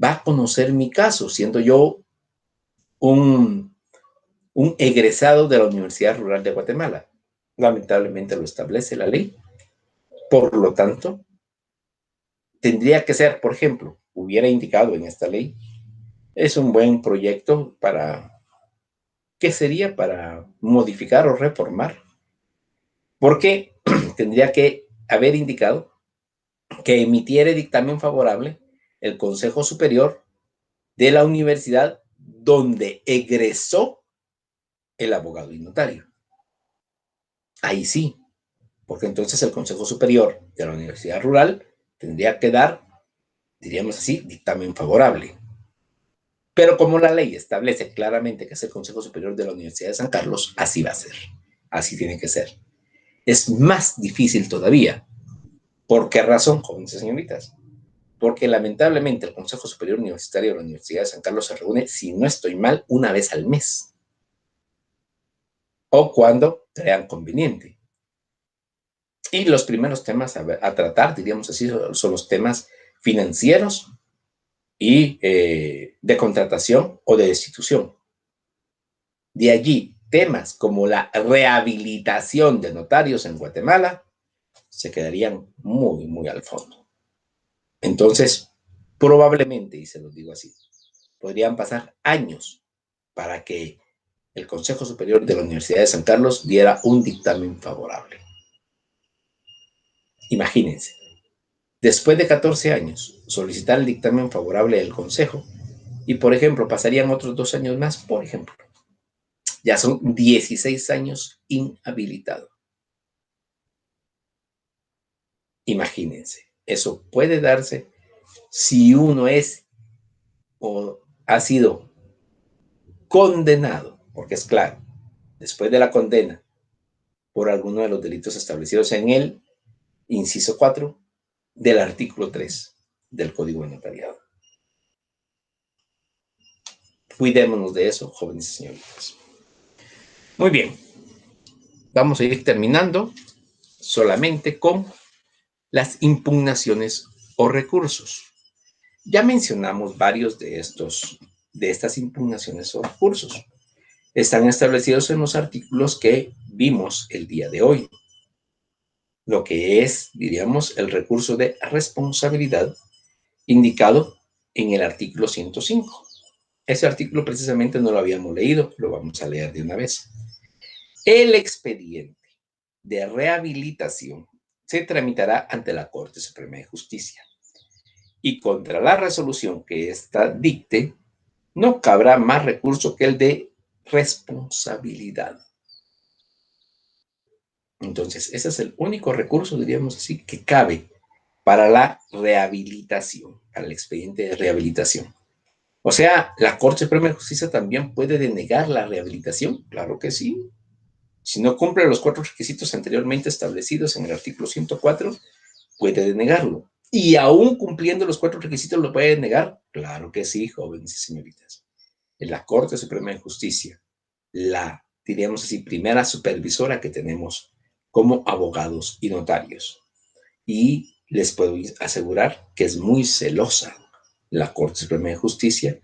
va a conocer mi caso, siendo yo un egresado de la Universidad Rural de Guatemala. Lamentablemente lo establece la ley. Por lo tanto, tendría que ser, por ejemplo, hubiera indicado en esta ley, es un buen proyecto para, ¿qué sería? Para modificar o reformar. Porque tendría que haber indicado que emitiera dictamen favorable el Consejo Superior de la universidad donde egresó el abogado y notario. Ahí sí, porque entonces el Consejo Superior de la Universidad Rural tendría que dar, diríamos así, dictamen favorable. Pero como la ley establece claramente que es el Consejo Superior de la Universidad de San Carlos, así va a ser, así tiene que ser. Es más difícil todavía. ¿Por qué razón, jóvenes y señoritas? Porque lamentablemente el Consejo Superior Universitario de la Universidad de San Carlos se reúne, si no estoy mal, una vez al mes. O cuando crean conveniente. Y los primeros temas a tratar, diríamos así, son los temas financieros y de contratación o de destitución. De allí, temas como la rehabilitación de notarios en Guatemala se quedarían muy, muy al fondo. Entonces, probablemente, y se los digo así, podrían pasar años para que el Consejo Superior de la Universidad de San Carlos diera un dictamen favorable. Imagínense, después de 14 años, solicitar el dictamen favorable del Consejo y, por ejemplo, pasarían otros 2 años más, por ejemplo. Ya son 16 años inhabilitado. Imagínense, eso puede darse si uno es o ha sido condenado, porque es claro, después de la condena por alguno de los delitos establecidos en el inciso 4 del artículo 3 del Código de Notariado. Cuidémonos de eso, jóvenes y señoritas. Muy bien, vamos a ir terminando solamente con las impugnaciones o recursos. Ya mencionamos varios de estas impugnaciones o recursos. Están establecidos en los artículos que vimos el día de hoy. Lo que es, diríamos, el recurso de responsabilidad indicado en el artículo 105. Ese artículo precisamente no lo habíamos leído, lo vamos a leer de una vez. El expediente de rehabilitación se tramitará ante la Corte Suprema de Justicia y contra la resolución que ésta dicte no cabrá más recurso que el de responsabilidad. Entonces, ese es el único recurso, diríamos así, que cabe para la rehabilitación, para el expediente de rehabilitación. O sea, ¿la Corte Suprema de Justicia también puede denegar la rehabilitación? Claro que sí. Si no cumple los 4 requisitos anteriormente establecidos en el artículo 104, puede denegarlo. Y aún cumpliendo los 4 requisitos, ¿lo puede denegar? Claro que sí, jóvenes y señoritas. En la Corte Suprema de Justicia, la, diríamos así, primera supervisora que tenemos como abogados y notarios. Y les puedo asegurar que es muy celosa la Corte Suprema de Justicia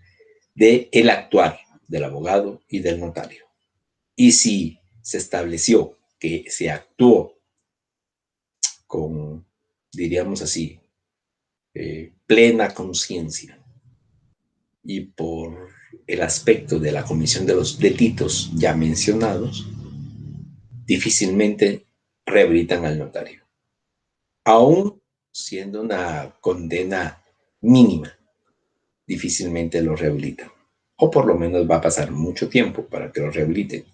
de el actuar del abogado y del notario. Y si se estableció que se actuó con, diríamos así, plena conciencia y por el aspecto de la comisión de los delitos ya mencionados, difícilmente rehabilitan al notario. Aún siendo una condena mínima, difícilmente lo rehabilitan. O por lo menos va a pasar mucho tiempo para que lo rehabiliten.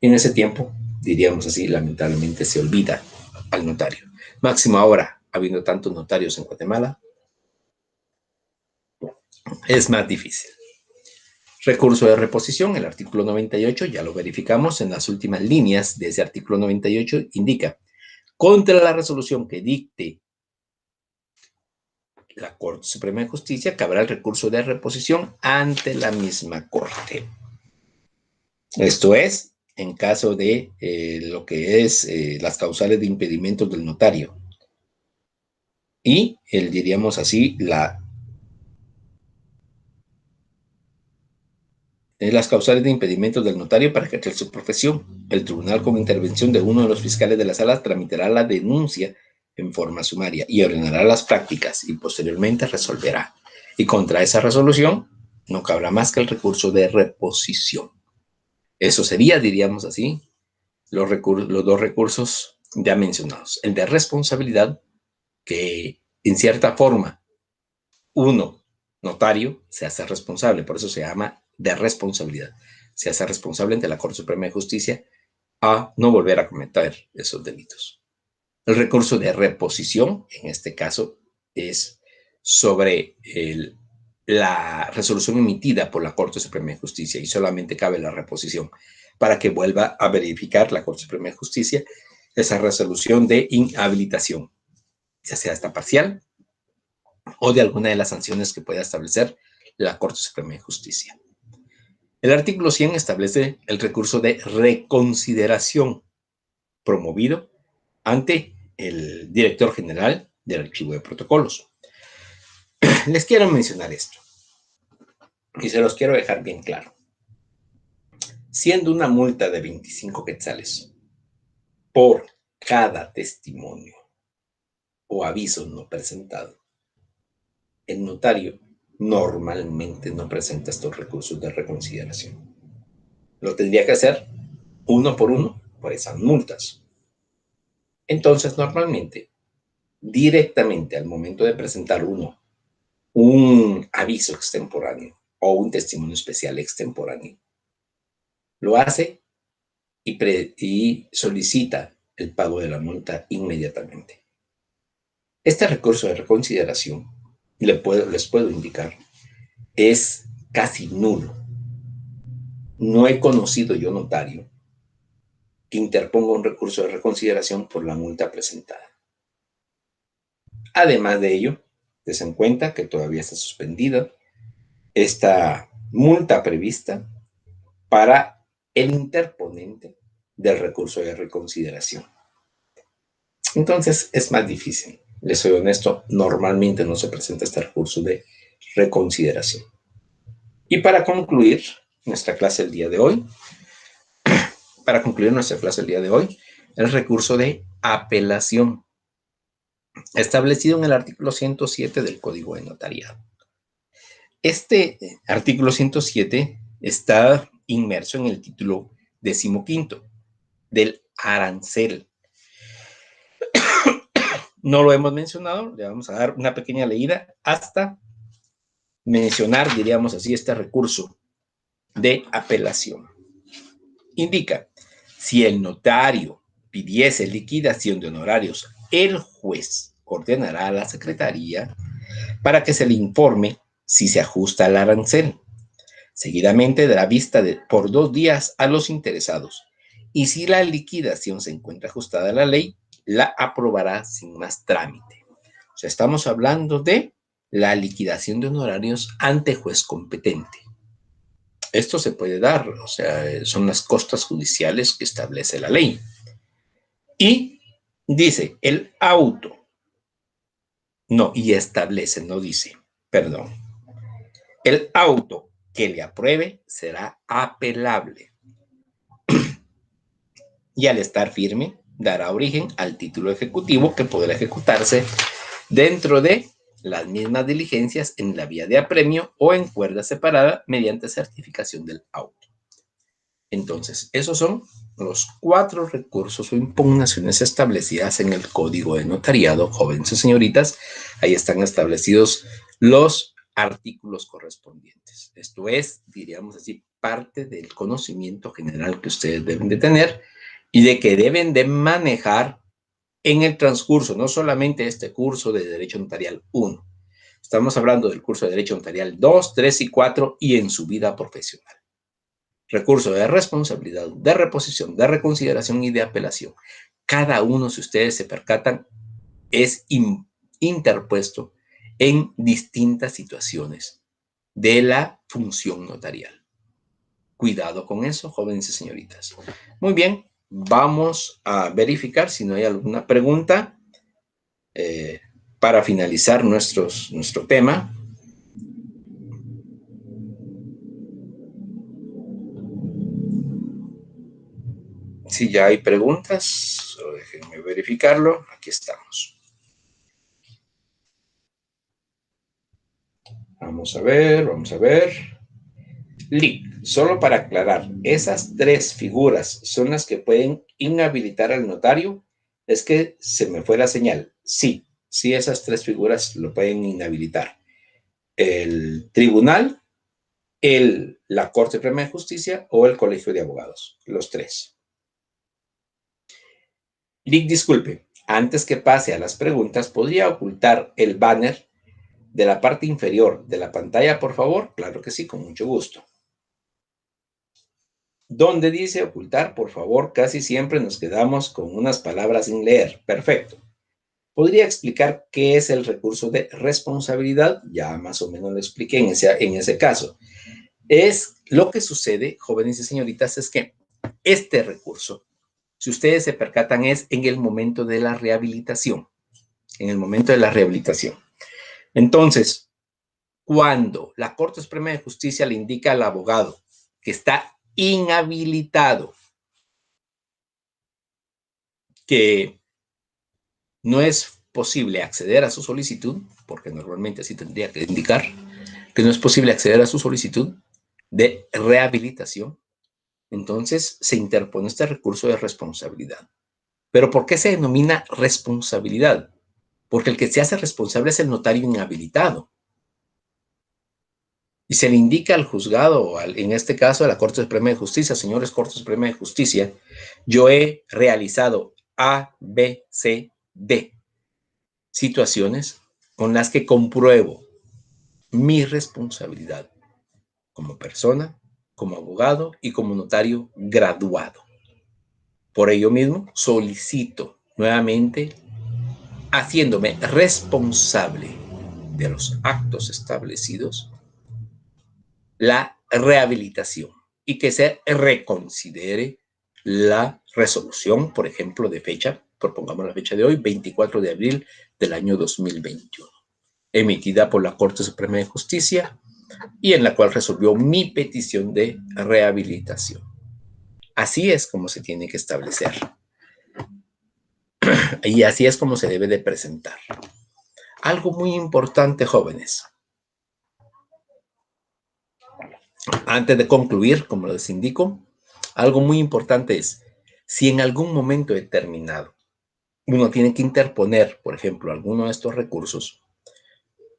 Y en ese tiempo, diríamos así, lamentablemente se olvida al notario. Máximo ahora, habiendo tantos notarios en Guatemala, es más difícil. Recurso de reposición, el artículo 98, ya lo verificamos en las últimas líneas de ese artículo 98, indica, contra la resolución que dicte la Corte Suprema de Justicia, cabrá el recurso de reposición ante la misma Corte. Esto es, en caso de lo que es las causales de impedimentos del notario. Y, diríamos así, las causales de impedimentos del notario para ejercer su profesión. El tribunal, con intervención de uno de los fiscales de la sala, tramitará la denuncia en forma sumaria y ordenará las prácticas y posteriormente resolverá. Y contra esa resolución no cabrá más que el recurso de reposición. Eso sería, diríamos así, los dos recursos ya mencionados. El de responsabilidad, que en cierta forma uno, notario, se hace responsable, por eso se llama de responsabilidad. Se hace responsable ante la Corte Suprema de Justicia a no volver a cometer esos delitos. El recurso de reposición, en este caso, es sobre la resolución emitida por la Corte Suprema de Justicia y solamente cabe la reposición para que vuelva a verificar la Corte Suprema de Justicia esa resolución de inhabilitación, ya sea esta parcial o de alguna de las sanciones que pueda establecer la Corte Suprema de Justicia. El artículo 100 establece el recurso de reconsideración promovido ante el director general del Archivo de Protocolos. Les quiero mencionar esto y se los quiero dejar bien claro. Siendo una multa de 25 quetzales por cada testimonio o aviso no presentado, el notario normalmente no presenta estos recursos de reconsideración. Lo tendría que hacer uno por esas multas. Entonces, normalmente, directamente al momento de presentar uno un aviso extemporáneo o un testimonio especial extemporáneo, lo hace y solicita el pago de la multa inmediatamente. Este recurso de reconsideración, les puedo indicar, es casi nulo. No he conocido yo notario que interponga un recurso de reconsideración por la multa presentada. Además de ello, des en cuenta que todavía está suspendida esta multa prevista para el interponente del recurso de reconsideración. Entonces, es más difícil. Les soy honesto, normalmente no se presenta este recurso de reconsideración. Y para concluir nuestra clase el día de hoy, el recurso de apelación, establecido en el artículo 107 del Código de Notariado. Este artículo 107 está inmerso en el título 15 del arancel. No lo hemos mencionado, le vamos a dar una pequeña leída hasta mencionar, diríamos así, este recurso de apelación. Indica, si el notario pidiese liquidación de honorarios, el juez ordenará a la Secretaría para que se le informe si se ajusta al arancel. Seguidamente dará vista por 2 días a los interesados y si la liquidación se encuentra ajustada a la ley, la aprobará sin más trámite. O sea, estamos hablando de la liquidación de honorarios ante juez competente. Esto se puede dar, o sea, son las costas judiciales que establece la ley. Y dice, el auto, no, y establece, no dice, perdón, el auto que le apruebe será apelable. Y al estar firme, dará origen al título ejecutivo que podrá ejecutarse dentro de las mismas diligencias en la vía de apremio o en cuerda separada mediante certificación del auto. Entonces, esos son los 4 recursos o impugnaciones establecidas en el Código de Notariado, jóvenes y señoritas. Ahí están establecidos los artículos correspondientes. Esto es, diríamos así, parte del conocimiento general que ustedes deben de tener y de que deben de manejar en el transcurso, no solamente este curso de Derecho Notarial 1. Estamos hablando del curso de Derecho Notarial 2, 3 y 4 y en su vida profesional. Recurso de responsabilidad, de reposición, de reconsideración y de apelación. Cada uno, si ustedes se percatan, es interpuesto en distintas situaciones de la función notarial. Cuidado con eso, jóvenes y señoritas. Muy bien, vamos a verificar si no hay alguna pregunta para finalizar nuestro tema. Si ya hay preguntas, déjenme verificarlo. Aquí estamos. Vamos a ver, vamos a ver. Lic, solo para aclarar, esas 3 figuras son las que pueden inhabilitar al notario. Es que se me fue la señal. Sí, sí, esas 3 figuras lo pueden inhabilitar. El tribunal, la Corte Suprema de Justicia o el Colegio de Abogados. Los 3. Lic, disculpe, antes que pase a las preguntas, ¿podría ocultar el banner de la parte inferior de la pantalla, por favor? Claro que sí, con mucho gusto. Donde dice ocultar, por favor, casi siempre nos quedamos con unas palabras sin leer. Perfecto. ¿Podría explicar qué es el recurso de responsabilidad? Ya más o menos lo expliqué en ese caso. Es lo que sucede, jóvenes y señoritas, es que este recurso, si ustedes se percatan, es en el momento de la rehabilitación. En el momento de la rehabilitación. Entonces, cuando la Corte Suprema de Justicia le indica al abogado que está inhabilitado, que no es posible acceder a su solicitud, porque normalmente así tendría que indicar, que no es posible acceder a su solicitud de rehabilitación, entonces se interpone este recurso de responsabilidad. ¿Pero por qué se denomina responsabilidad? Porque el que se hace responsable es el notario inhabilitado. Y se le indica al juzgado, en este caso a la Corte Suprema de Justicia, señores Corte Suprema de Justicia, yo he realizado A, B, C, D situaciones con las que compruebo mi responsabilidad como persona, como abogado y como notario graduado. Por ello mismo, solicito nuevamente, haciéndome responsable de los actos establecidos, la rehabilitación y que se reconsidere la resolución, por ejemplo, de fecha, propongamos la fecha de hoy, 24 de abril del año 2021, emitida por la Corte Suprema de Justicia y en la cual resolvió mi petición de rehabilitación. Así es como se tiene que establecer. Y así es como se debe de presentar. Algo muy importante, jóvenes. Antes de concluir, como les indico, algo muy importante es, si en algún momento determinado uno tiene que interponer, por ejemplo, alguno de estos recursos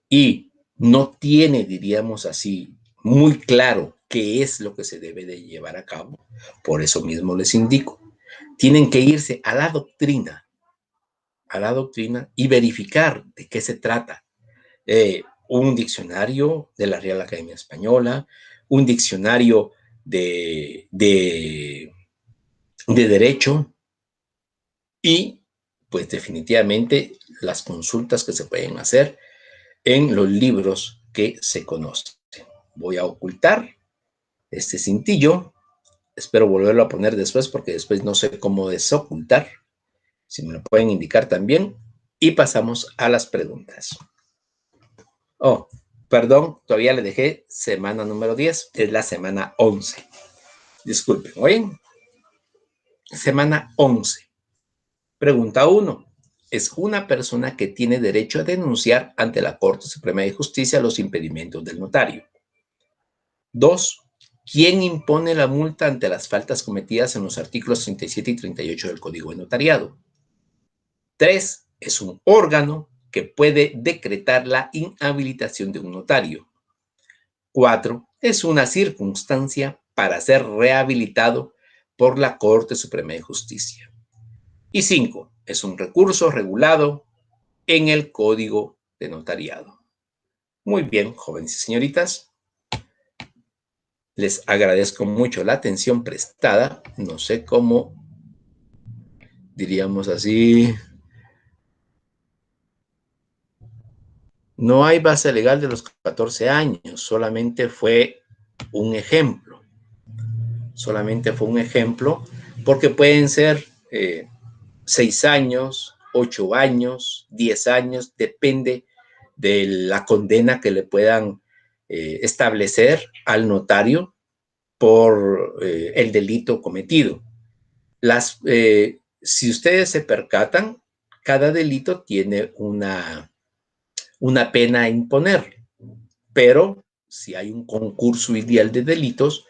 y no tiene, diríamos así, muy claro qué es lo que se debe de llevar a cabo, por eso mismo les indico, tienen que irse a la doctrina y verificar de qué se trata. Un diccionario de la Real Academia Española, un diccionario de derecho y pues definitivamente las consultas que se pueden hacer en los libros que se conocen. Voy a ocultar este cintillo. Espero volverlo a poner después porque después no sé cómo desocultar. Si me lo pueden indicar también. Y pasamos a las preguntas. Oh, perdón, todavía le dejé semana número 10. Es la semana 11. Disculpen, ¿oyen? Semana 11. Pregunta 1. es una persona que tiene derecho a denunciar ante la Corte Suprema de Justicia los impedimentos del notario. 2. ¿Quién impone la multa ante las faltas cometidas en los artículos 37 y 38 del Código de Notariado? 3. Es un órgano que puede decretar la inhabilitación de un notario. 4. Es una circunstancia para ser rehabilitado por la Corte Suprema de Justicia. Y 5. Es un recurso regulado en el Código de Notariado. Muy bien, jóvenes y señoritas. Les agradezco mucho la atención prestada. No sé cómo, diríamos así, no hay base legal de los 14 años, solamente fue un ejemplo. Solamente fue un ejemplo porque pueden ser 6 años, 8 años, 10 años, depende de la condena que le puedan establecer al notario por el delito cometido. Si ustedes se percatan, cada delito tiene una pena a imponer, pero si hay un concurso ideal de delitos,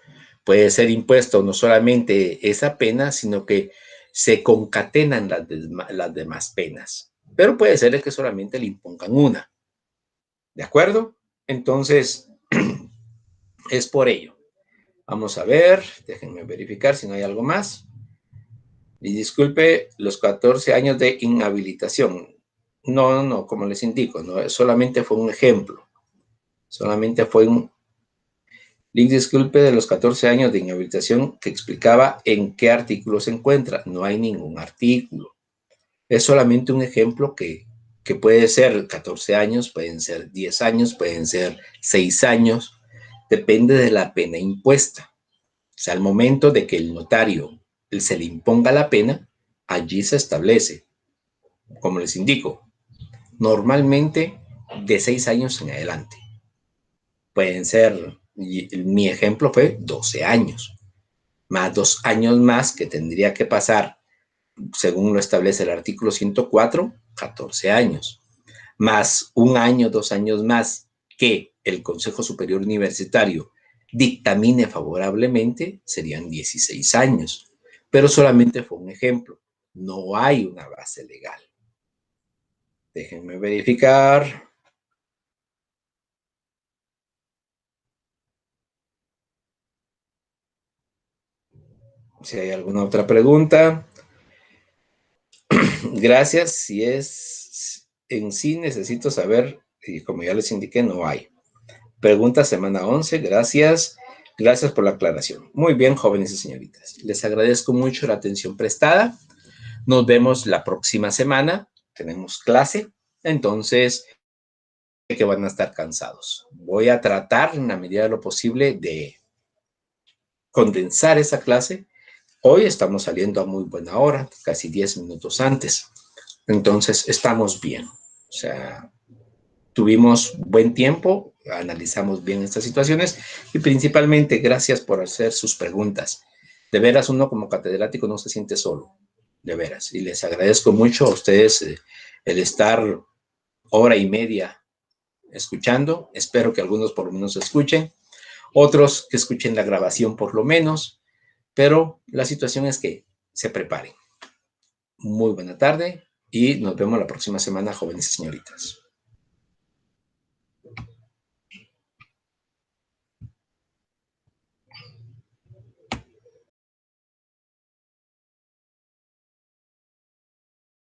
puede ser impuesto no solamente esa pena, sino que se concatenan las demás penas. Pero puede ser que solamente le impongan una. ¿De acuerdo? Entonces, es por ello. Vamos a ver, déjenme verificar si no hay algo más. Y disculpe, los 14 años de inhabilitación. No, como les indico, no, solamente fue un ejemplo. Solamente fue un link, disculpe, de los 14 años de inhabilitación que explicaba en qué artículo se encuentra. No hay ningún artículo. Es solamente un ejemplo que puede ser 14 años, pueden ser 10 años, pueden ser 6 años. Depende de la pena impuesta. O sea, al momento de que el notario se le imponga la pena, allí se establece, como les indico, normalmente de 6 años en adelante. Pueden ser, mi ejemplo fue 12 años, más 2 años más que tendría que pasar, según lo establece el artículo 104, 14 años, más 1 año, 2 años más que el Consejo Superior Universitario dictamine favorablemente, serían 16 años. Pero solamente fue un ejemplo. No hay una base legal. Déjenme verificar. Si hay alguna otra pregunta. Gracias. Si es en sí, necesito saber, y como ya les indiqué, no hay. Pregunta semana 11. Gracias. Gracias por la aclaración. Muy bien, jóvenes y señoritas. Les agradezco mucho la atención prestada. Nos vemos la próxima semana. Tenemos clase. Entonces, que van a estar cansados. Voy a tratar en la medida de lo posible de condensar esa clase. Hoy estamos saliendo a muy buena hora, casi 10 minutos antes. Entonces, estamos bien. O sea, tuvimos buen tiempo, analizamos bien estas situaciones y principalmente gracias por hacer sus preguntas. De veras, uno como catedrático no se siente solo, de veras. Y les agradezco mucho a ustedes el estar hora y media escuchando. Espero que algunos por lo menos escuchen, otros que escuchen la grabación por lo menos, pero la situación es que se preparen. Muy buena tarde y nos vemos la próxima semana, jóvenes y señoritas.